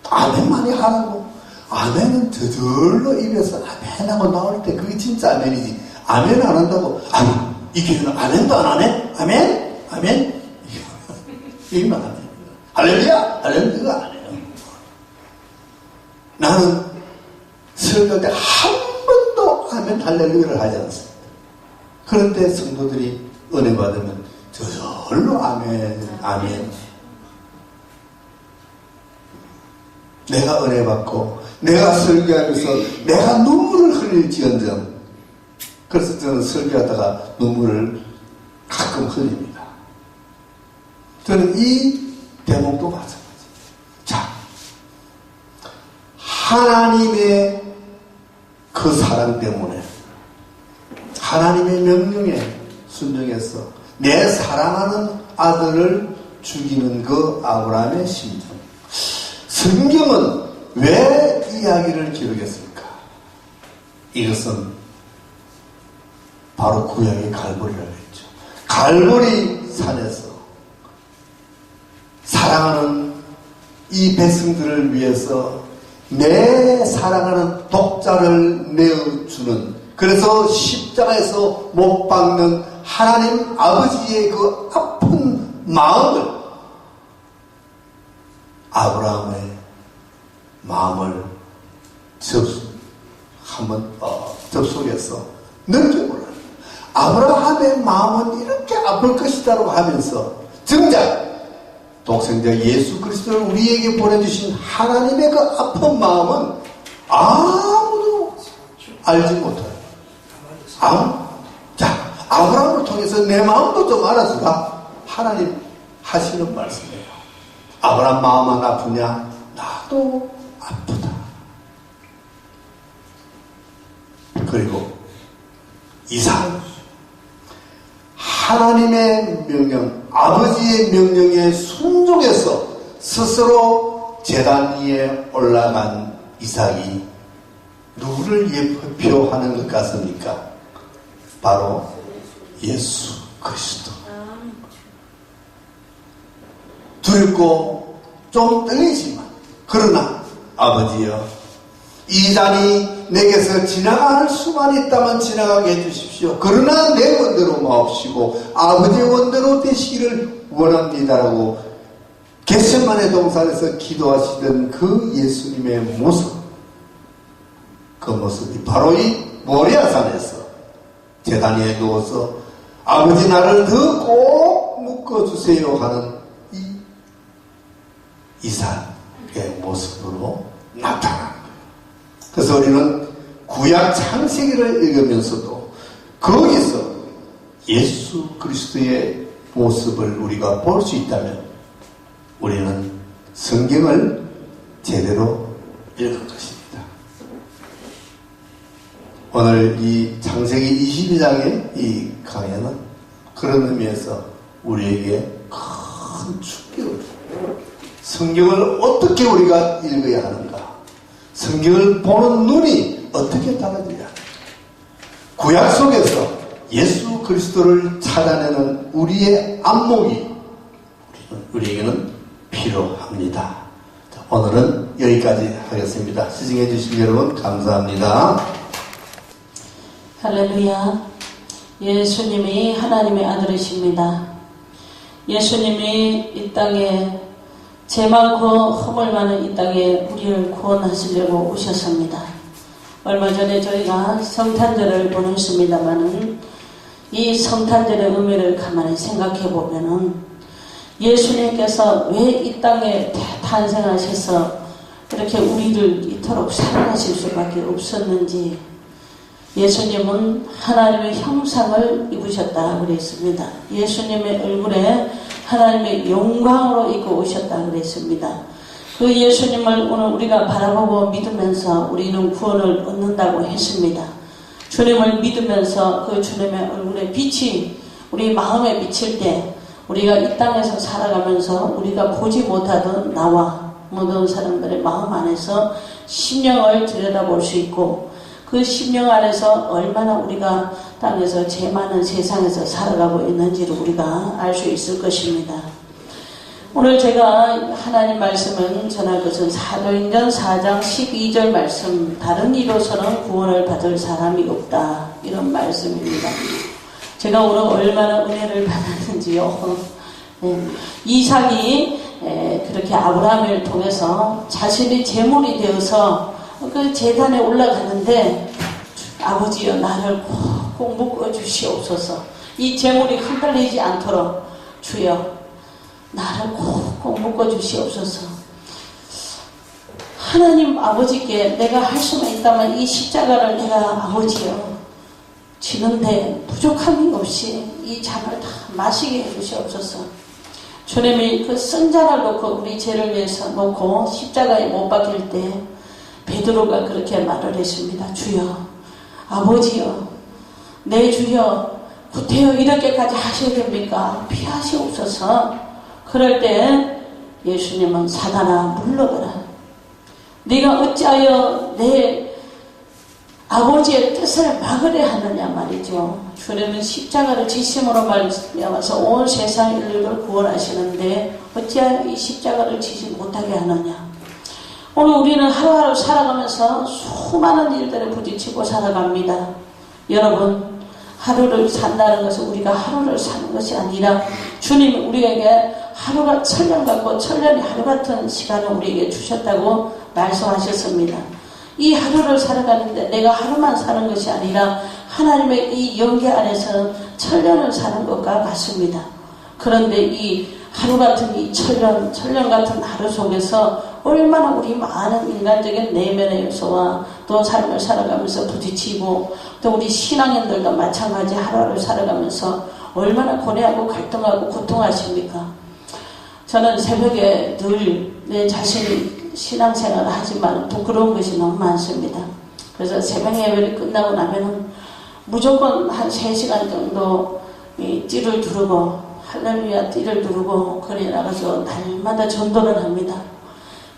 아멘만이 하라고. 아멘은 저절로 입에서 아멘하고 나올 때 그게 진짜 아멘이지. 아멘 안 한다고, 이 교회는 아멘도 안 하네? 아멘? 아멘? 이만 안 해요. 할렐루야? 할렐루야 안 해요. 나는 설교 때 한 번도 아멘, 할렐루야를 하지 않습니다. 그런데 성도들이 은혜 받으면 저절로 아멘, 아멘. 내가 은혜 받고 내가 설교하면서 내가 눈물을 흘릴지언정, 그래서 저는 설교하다가 눈물을 가끔 흘립니다. 저는 이 대목도 마찬가지. 자, 하나님의 그 사랑 때문에 하나님의 명령에 순종해서 내 사랑하는 아들을 죽이는 그 아브라함의 심정. 성경은 왜 이야기를 기록했습니까? 이것은 바로 구약의 갈보리라고 했죠. 갈보리 산에서 사랑하는 이 백성들을 위해서 내 사랑하는 독자를 내어주는, 그래서 십자가에서 못 박는 하나님 아버지의 그 아픈 마음을, 아브라함의 마음을 한번 접속해서 느껴보라. 아브라함의 마음은 이렇게 아플 것이다라고 하면서 정작 독생자 예수 그리스도를 우리에게 보내주신 하나님의 그 아픈 마음은 아무도 알지 못해요. 자, 아브라함을 통해서 내 마음도 좀 알아주라. 하나님 하시는 말씀이에요. 아브라함 마음만 아프냐? 나도 아프다. 그리고 이삭, 하나님의 명령, 아버지의 명령에 순종해서 스스로 제단 위에 올라간 이삭이 누구를 예표하는 것 같습니까? 바로 예수 그리스도. 두렵고 좀 떨리지만, 그러나 아버지여, 이 잔이 내게서 지나갈 수만 있다면 지나가게 해주십시오. 그러나 내 원대로 마옵시고 아버지의 원대로 되시기를 원합니다라고 겟세마네 동산에서 기도하시던 그 예수님의 모습, 그 모습이 바로 이 모리아산에서 제단 위에 누워서 아버지 나를 더 꼭 묶어주세요 하는 이 이삭의 모습으로 나타나는 거예요. 그래서 우리는 구약 창세기를 읽으면서도 거기서 예수 그리스도의 모습을 우리가 볼 수 있다면 우리는 성경을 제대로 읽은 것입니다. 오늘 이 창세기 22장의 이 강의는 그런 의미에서 우리에게 큰 충격을 줍니다. 성경을 어떻게 우리가 읽어야 하는가? 성경을 보는 눈이 어떻게 달라져야 하는가? 구약 속에서 예수 그리스도를 찾아내는 우리의 안목이 우리에게는 필요합니다. 자, 오늘은 여기까지 하겠습니다. 시청해 주신 여러분 감사합니다. 할렐루야. 예수님이 하나님의 아들이십니다. 예수님이 이 땅에 죄 많고 허물 많은 이 땅에 우리를 구원하시려고 오셨습니다. 얼마 전에 저희가 성탄절을 보냈습니다마는 이 성탄절의 의미를 가만히 생각해 보면은 예수님께서 왜 이 땅에 탄생하셔서 이렇게 우리를 이토록 사랑하실 수밖에 없었는지, 예수님은 하나님의 형상을 입으셨다 그랬습니다. 예수님의 얼굴에 하나님의 영광으로 입고 오셨다 그랬습니다. 그 예수님을 오늘 우리가 바라보고 믿으면서 우리는 구원을 얻는다고 했습니다. 주님을 믿으면서 그 주님의 얼굴에 빛이 우리 마음에 비칠 때 우리가 이 땅에서 살아가면서 우리가 보지 못하던 나와 모든 사람들의 마음 안에서 심령을 들여다볼 수 있고, 그 심령 안에서 얼마나 우리가 땅에서 죄 많은 세상에서 살아가고 있는지를 우리가 알 수 있을 것입니다. 오늘 제가 하나님 말씀은 전할 것은 사도행전 4장 12절 말씀, 다른 이로서는 구원을 받을 사람이 없다, 이런 말씀입니다. 제가 오늘 얼마나 은혜를 받았는지요. 이삭이 그렇게 아브라함을 통해서 자신이 제물이 되어서 그 제단에 올라가는데, 아버지여 나를 꼭 묶어 주시옵소서. 이 제물이 흔들리지 않도록 주여 나를 꼭 묶어 주시옵소서. 하나님 아버지께 내가 할 수만 있다면 이 십자가를 내가 아버지여 지는데 부족함이 없이 이 잔을 다 마시게 해주시옵소서. 주님이 그 쓴자를 놓고 우리 죄를 위해서 놓고 십자가에 못 박힐 때 베드로가 그렇게 말을 했습니다. 주여, 아버지여, 내 주여, 구태여 이렇게까지 하셔야 됩니까? 피하시옵소서. 그럴 때 예수님은 사단아 물러가라. 네가 어찌하여 내 아버지의 뜻을 막으려 하느냐 말이죠. 주님은 십자가를 지심으로 말미암아서 온 세상 인류를 구원하시는데 어찌하여 이 십자가를 지지 못하게 하느냐. 오늘 우리는 하루하루 살아가면서 수많은 일들에 부딪히고 살아갑니다. 여러분, 하루를 산다는 것은 우리가 하루를 사는 것이 아니라 주님이 우리에게 하루가 천년 같고 천년이 하루 같은 시간을 우리에게 주셨다고 말씀하셨습니다. 이 하루를 살아가는데 내가 하루만 사는 것이 아니라 하나님의 이 영계 안에서는 천년을 사는 것과 같습니다. 그런데 이 하루 같은 이 천년 같은 하루 속에서 얼마나 우리 많은 인간적인 내면의 요소와 또 삶을 살아가면서 부딪히고 또 우리 신앙인들도 마찬가지 하루하루 살아가면서 얼마나 고뇌하고 갈등하고 고통하십니까? 저는 새벽에 늘 내 자신이 신앙생활을 하지만 부끄러운 것이 너무 많습니다. 그래서 새벽 예배를 끝나고 나면은 무조건 한 3시간 정도 이 띠를 두르고 할렐루야 띠를 두르고 거리에 나가서 날마다 전도를 합니다.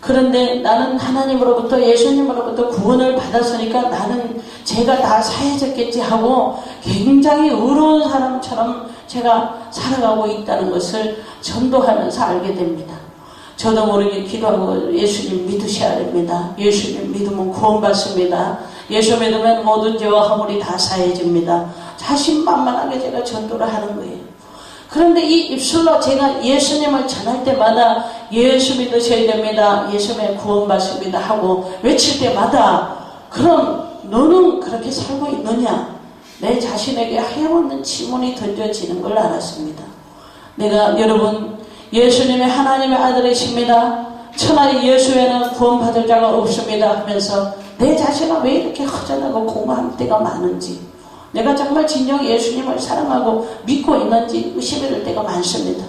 그런데 나는 하나님으로부터 예수님으로부터 구원을 받았으니까 나는 제가 다 사해졌겠지 하고 굉장히 의로운 사람처럼 제가 살아가고 있다는 것을 전도하면서 알게 됩니다. 저도 모르게 기도하고 예수님 믿으셔야 됩니다. 예수님 믿으면 구원받습니다. 예수 믿으면 모든 죄와 허물이 다 사해집니다. 자신만만하게 제가 전도를 하는 거예요. 그런데 이 입술로 제가 예수님을 전할 때마다 예수 믿으셔야 됩니다. 예수님의 구원받습니다 하고 외칠 때마다 그럼 너는 그렇게 살고 있느냐? 내 자신에게 하염없는 질문이 던져지는 걸 알았습니다. 내가 여러분 예수님의 하나님의 아들이십니다. 천하의 예수에는 구원받을 자가 없습니다 하면서 내 자신은 왜 이렇게 허전하고 공허한 때가 많은지 내가 정말 진정 예수님을 사랑하고 믿고 있는지 의심이 될 때가 많습니다.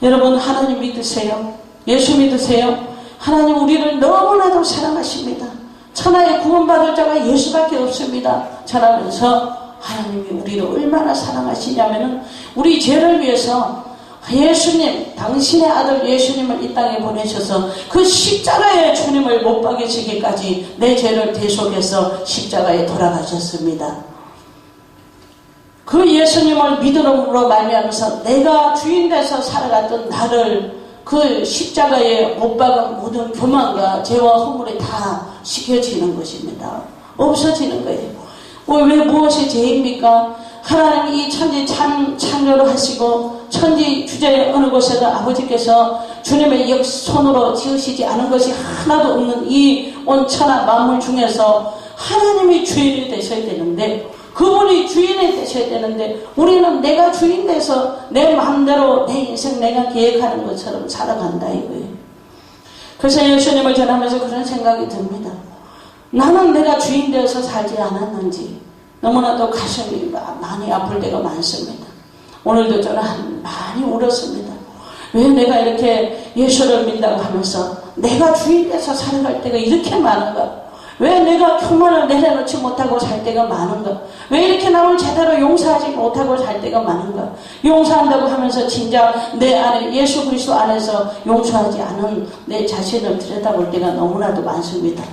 여러분 하나님 믿으세요. 예수 믿으세요. 하나님 우리를 너무나도 사랑하십니다. 천하에 구원받을 자가 예수밖에 없습니다. 전하면서 하나님이 우리를 얼마나 사랑하시냐면은 우리 죄를 위해서 예수님, 당신의 아들 예수님을 이 땅에 보내셔서 그 십자가에 주님을 못 박이시기까지 내 죄를 대속해서 십자가에 돌아가셨습니다. 그 예수님을 믿음으로 말미암아서 내가 주인 돼서 살아갔던 나를 그 십자가에 못 박은 모든 교만과 죄와 허물이 다 씻겨지는 것입니다. 없어지는 거예요. 왜 무엇이 죄입니까? 하나님이 이 천지 창조를 하시고 천지 주제의 어느 곳에도 아버지께서 주님의 손으로 지으시지 않은 것이 하나도 없는 이 온 천하 만물 중에서 하나님이 주인이 되셔야 되는데 그분이 주인이 되셔야 되는데 우리는 내가 주인 돼서 내 마음대로 내 인생 내가 계획하는 것처럼 살아간다 이거예요. 그래서 예수님을 전하면서 그런 생각이 듭니다. 나는 내가 주인 되어서 살지 않았는지 너무나도 가슴이 많이 아플 때가 많습니다. 오늘도 저는 많이 울었습니다. 왜 내가 이렇게 예수를 믿는다고 하면서 내가 주인 돼서 살아갈 때가 이렇게 많은가? 왜 내가 교만을 내려놓지 못하고 살 때가 많은가? 왜 이렇게 남을 제대로 용서하지 못하고 살 때가 많은가? 용서한다고 하면서 진짜 내 안에 예수 그리스도 안에서 용서하지 않은 내 자신을 들여다볼 때가 너무나도 많습니다.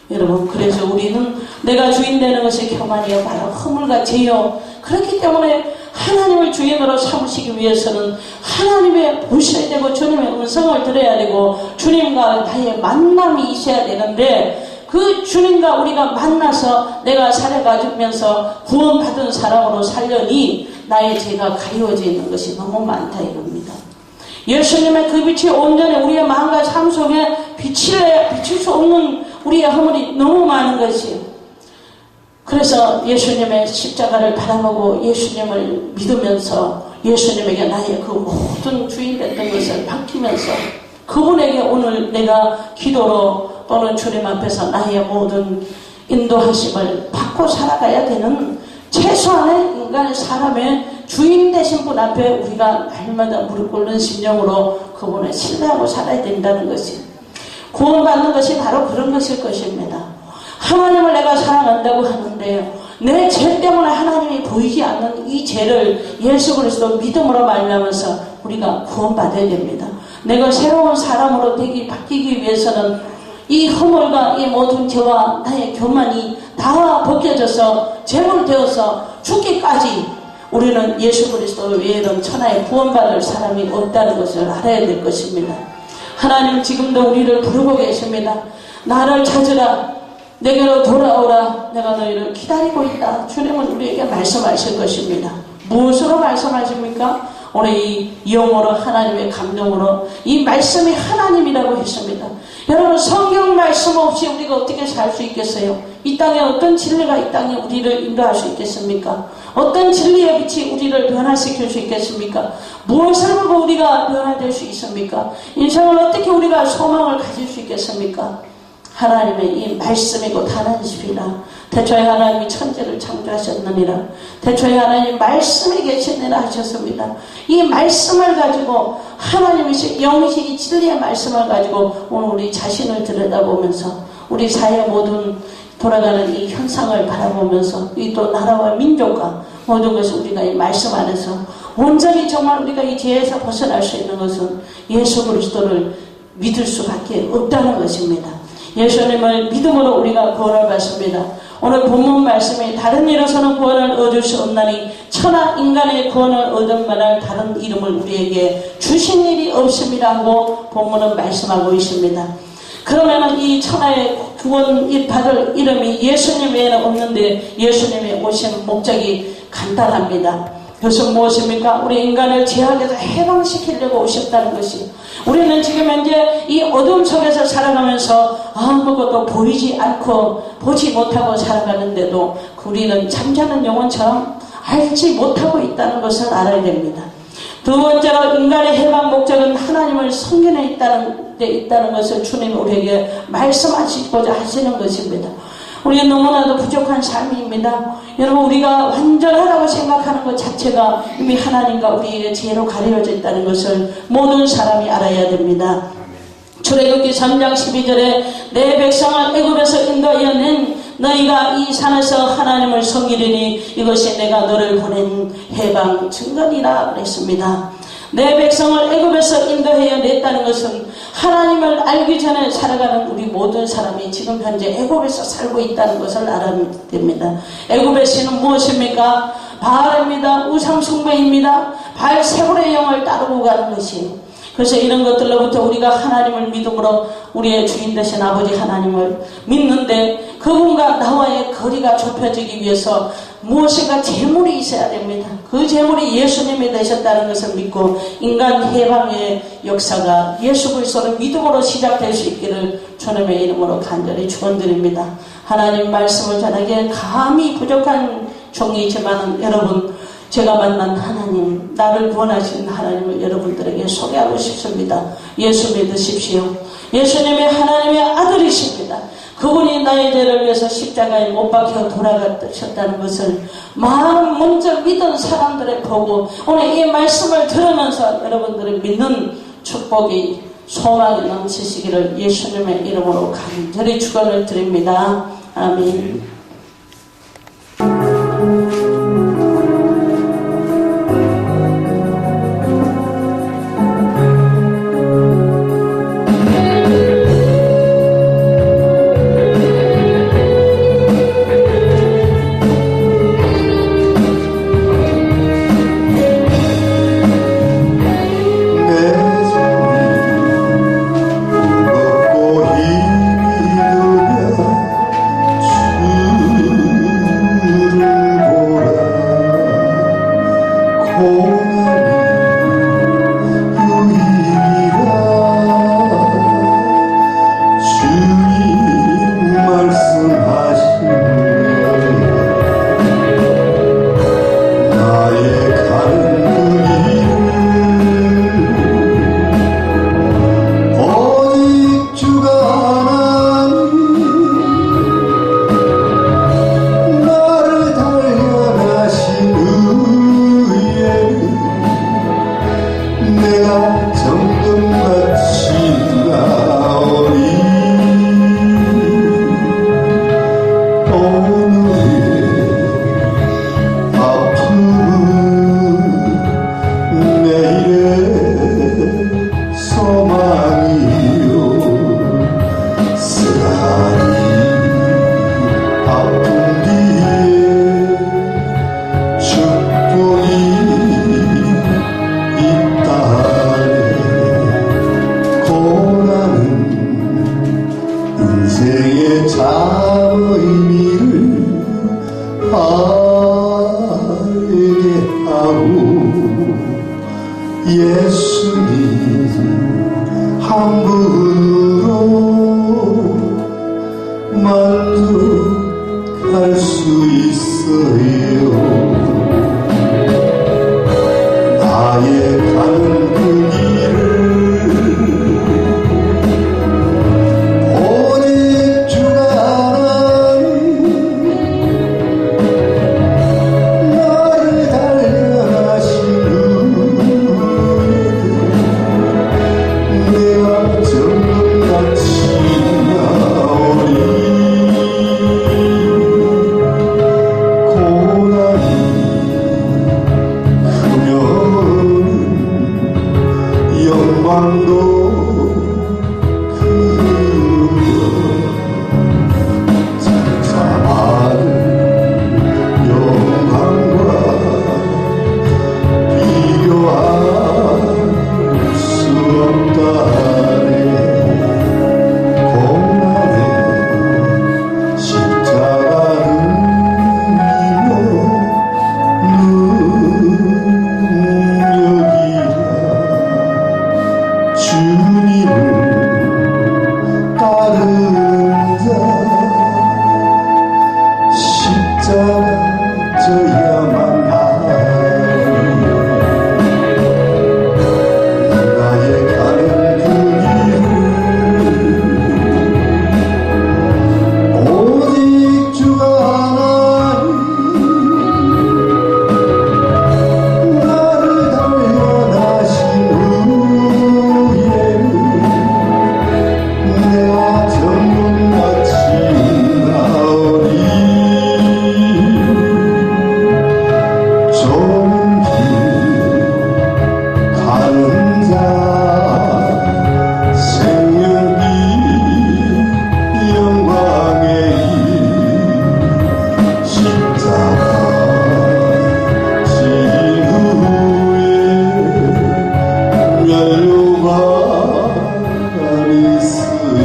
여러분 그래서 우리는 내가 주인 되는 것이 교만이요 바로 허물과 죄요. 그렇기 때문에 하나님을 주인으로 삼으시기 위해서는 하나님의 보셔야 되고 주님의 음성을 들어야 되고 주님과 나의 만남이 있어야 되는데 그 주님과 우리가 만나서 내가 살아가면서 구원받은 사람으로 살려니 나의 죄가 가리워져 있는 것이 너무 많다 이겁니다. 예수님의 그 빛이 온전히 우리의 마음과 삶 속에 비칠 수 없는 우리의 허물이 너무 많은 것이에요. 그래서 예수님의 십자가를 바라보고 예수님을 믿으면서 예수님에게 나의 그 모든 주인 됐던 것을 맡기면서 그분에게 오늘 내가 기도로 또는 주님 앞에서 나의 모든 인도하심을 받고 살아가야 되는 최소한의 인간의 사람의 주인 되신 분 앞에 우리가 날마다 무릎 꿇는 심령으로 그분을 신뢰하고 살아야 된다는 것이, 구원받는 것이 바로 그런 것일 것입니다. 하나님을 내가 사랑한다고 하는데요, 내 죄 때문에 하나님이 보이지 않는 이 죄를 예수 그리스도 믿음으로 말미암아서 우리가 구원받아야 됩니다. 내가 새로운 사람으로 바뀌기 위해서는 이 허물과 이 모든 죄와 나의 교만이 다 벗겨져서 제물되어서 죽기까지 우리는 예수 그리스도 외에는 천하에 구원받을 사람이 없다는 것을 알아야 될 것입니다. 하나님 지금도 우리를 부르고 계십니다. 나를 찾으라, 내게로 돌아오라, 내가 너희를 기다리고 있다. 주님은 우리에게 말씀하실 것입니다. 무엇으로 말씀하십니까? 오늘 이 영어로 하나님의 감동으로 이 말씀이 하나님이라고 했습니다. 여러분, 성경 말씀 없이 우리가 어떻게 살 수 있겠어요? 이 땅에 어떤 진리가 이 땅에 우리를 인도할 수 있겠습니까? 어떤 진리의 빛이 우리를 변화시킬 수 있겠습니까? 무엇을 보고 우리가 변화될 수 있습니까? 인생을 어떻게 우리가 소망을 가질 수 있겠습니까? 하나님의 이 말씀이고 하나님이시라. 태초에 하나님이 천지를 창조하셨느니라. 태초에 하나님 말씀이 계시느라 하셨습니다. 이 말씀을 가지고 하나님이신 영이신 이 진리의 말씀을 가지고 오늘 우리 자신을 들여다보면서 우리 사회 모든 돌아가는 이 현상을 바라보면서 이 또 나라와 민족과 모든 것을 우리가 이 말씀 안에서 온전히 정말 우리가 이 죄에서 벗어날 수 있는 것은 예수 그리스도를 믿을 수밖에 없다는 것입니다. 예수님을 믿음으로 우리가 구원을 받습니다. 오늘 본문 말씀이 다른 이로서는 구원을 얻을 수 없나니 천하 인간의 구원을 얻은 만한 다른 이름을 우리에게 주신 일이 없습니다 하고 본문은 말씀하고 있습니다. 그러면은 이 천하의 구원 받을 이름이 예수님 외에는 없는데 예수님이 오신 목적이 간단합니다. 그것은 무엇입니까? 우리 인간을 죄악에서 해방시키려고 오셨다는 것이, 우리는 지금 현재 이 어둠 속에서 살아가면서 아무것도 보이지 않고 보지 못하고 살아가는데도 우리는 잠자는 영혼처럼 알지 못하고 있다는 것을 알아야 됩니다. 두 번째로 인간의 해방 목적은 하나님을 성전에 있다는 것을 주님이 우리에게 말씀하시고자 하시는 것입니다. 우리는 너무나도 부족한 삶입니다. 여러분, 우리가 완전하다고 생각하는 것 자체가 이미 하나님과 우리의 죄로 가려져 있다는 것을 모든 사람이 알아야 됩니다. 출애굽기 3장 12절에 내 백성을 애굽에서 인도하여 낸 너희가 이 산에서 하나님을 섬기리니 이것이 내가 너를 보낸 해방 증거니라 그랬습니다. 내 백성을 애굽에서 인도하여 냈다는 것은 하나님을 알기 전에 살아가는 우리 모든 사람이 지금 현재 애굽에서 살고 있다는 것을 알아야 됩니다. 애굽의 신은 무엇입니까? 바알입니다. 우상 숭배입니다. 바알 세불의 영을 따르고 가는 것이에요. 그래서 이런 것들로부터 우리가 하나님을 믿음으로 우리의 주인 되신 아버지 하나님을 믿는데 그분과 나와의 거리가 좁혀지기 위해서 무엇인가 재물이 있어야 됩니다. 그 재물이 예수님이 되셨다는 것을 믿고 인간 해방의 역사가 예수 그리스도를 믿음으로 시작될 수 있기를 주님의 이름으로 간절히 축원드립니다. 하나님 말씀을 전하기에 감히 부족한 종이지만 여러분, 제가 만난 하나님, 나를 구원하신 하나님을 여러분들에게 소개하고 싶습니다. 예수 믿으십시오. 예수님이 하나님의 아들이십니다. 그분이 나의 죄를 위해서 십자가에 못 박혀 돌아가셨다는 것을 마음 먼저 믿은 사람들의 보고 오늘 이 말씀을 들으면서 여러분들이 믿는 축복이 소망이 넘치시기를 예수님의 이름으로 간절히 축원을 드립니다. 아멘. 무겁고 힘이 드냐 정금같이 나오리. 오늘의 아픔은 내일의 소망이요. 쓰라리 아픈 뒤에 축복이 있다네. 고난은 인생의 참 의미를 알게 하고 예수님 한 분으로 만족할 수 있어요. 나의 가는 그 길을 오직 주가 알아니. 나를 단련하신 후에 내가 정금같이 나오리. 고난이 크면 영광도 크고 잠잠한 영광과 비교할 수 없다네. 고난의 십자가는 능력이라. 주님을 따르는 자 십자가 져야만 하리. 나의 가는 그 길을 오직 주가 아나니. 나를 단련하신 후에는 내가 정금같이 나오리. 좋은 길 가는 자 생명이 영광의 십자가 진 후에 멸류관이 있으리.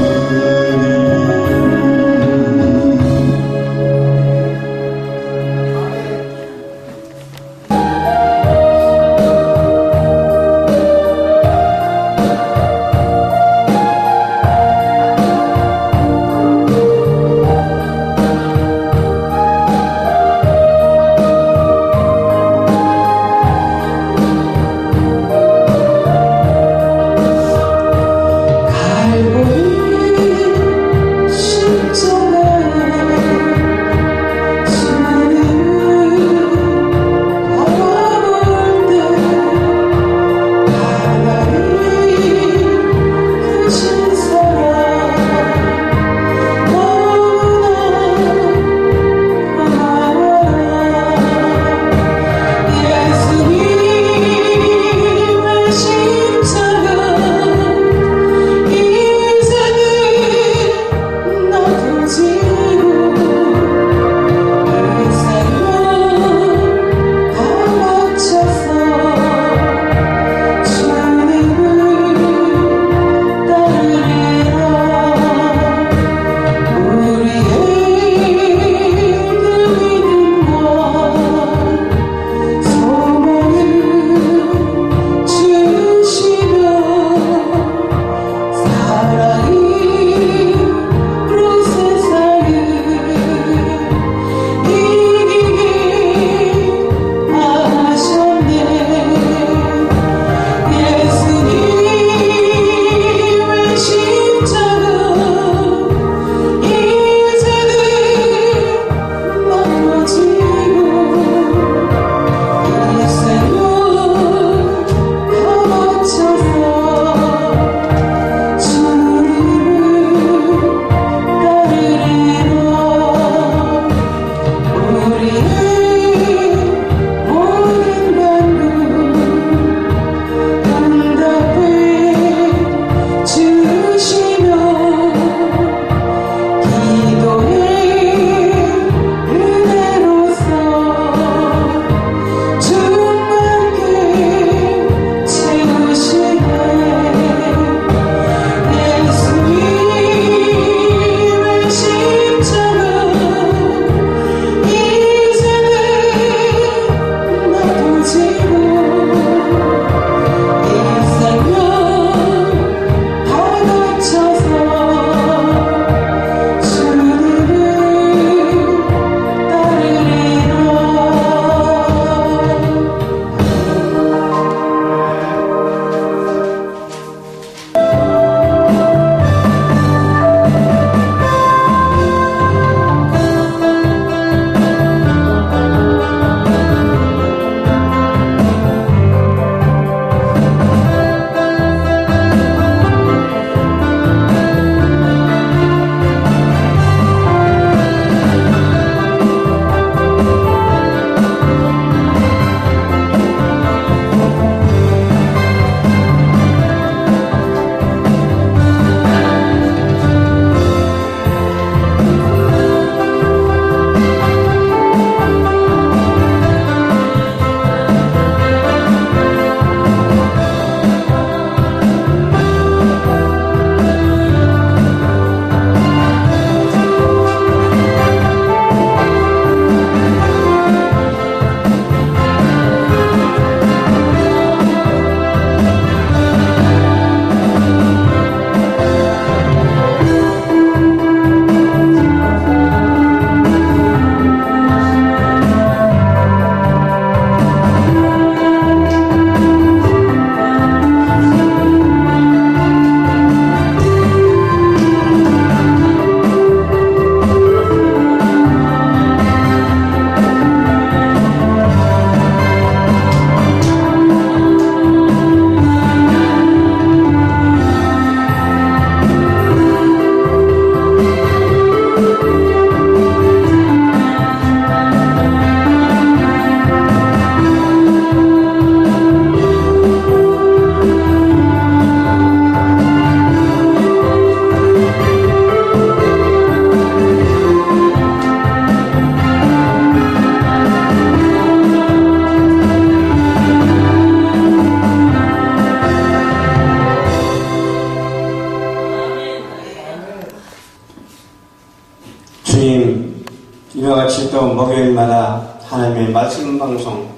이곳에서도 목요일마다 하나님의 말씀 방송,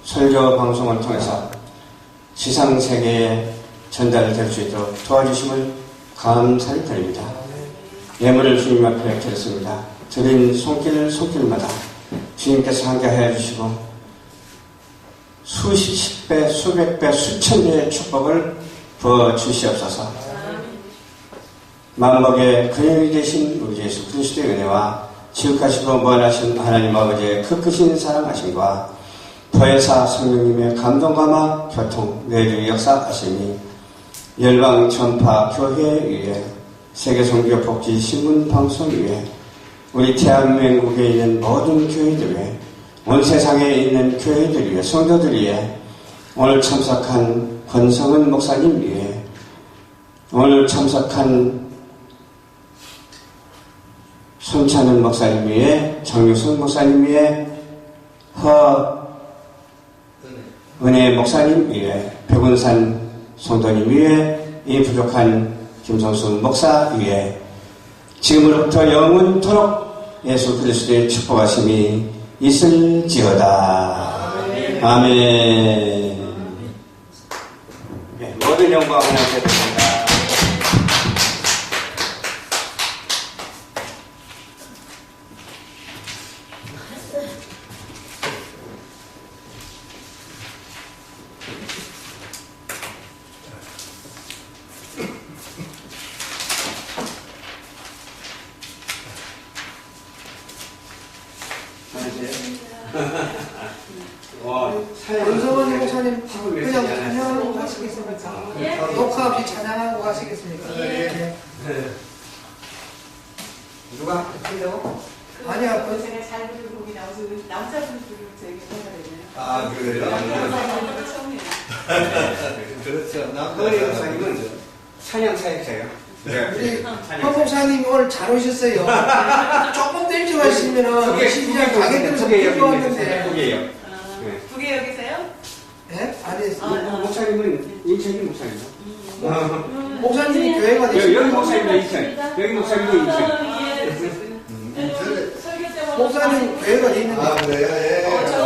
설교 방송을 통해서 지상 세계에 전달될 수 있도록 도와주심을 감사히 드립니다. 예물을 주님 앞에 드렸습니다. 드린 손길마다 주님께서 함께하여 주시고 수십 배, 수백 배, 수천 배의 축복을 부어 주시옵소서. 만복의 근육이 되신 우리 예수 그리스도의 은혜와 지극하시고 무한하신 하나님 아버지의 그 크신 사랑하심과 보혜사 성령님의 감동감화 교통 뇌를 역사하시니 열방 전파 교회 위에 세계 선교 복지 신문 방송 위에 우리 대한민국에 있는 모든 교회들 위에 온 세상에 있는 교회들 위에 성도들 위에 오늘 참석한 권성은 목사님 위에 오늘 참석한 손찬은 목사님 위에 정유승 목사님 위에 은혜 목사님 위에 백운산 성도님 위에 이 부족한 김성수 목사 위에 지금으로부터 영원토록 예수 그리스도의 축복하심이 있을지어다. 아멘. 네, 모든 영광 하나님께 드립니다. 권성원 목사님 그냥 찬양하고 가시겠습니까? 녹화 없이 찬양하고 가시겠습니까? 네. 누가 하세요? 아니야. 제가 잘 부르는 곡이 나와서 남자분 부르고 저에게 전화되네요. 아, 그래요? 처음이에요. 그렇죠. 남도리 목사님은 찬양 사역자예요. 우리 황 목사님 오늘 잘 오셨어요. 조금 더 일찍 하시면은 22장 가게 되면서 필요했는데. 북이에요. 북에 여기 계세요? 예? 아니, 목사님은 인천이 목사님이요. 목사님이 교회가 되시고 여기 목사님도 인천. 여기 목사님도 인천. 설교 때 목사님 교회가 돼 있는데. 아, 그래요? 예.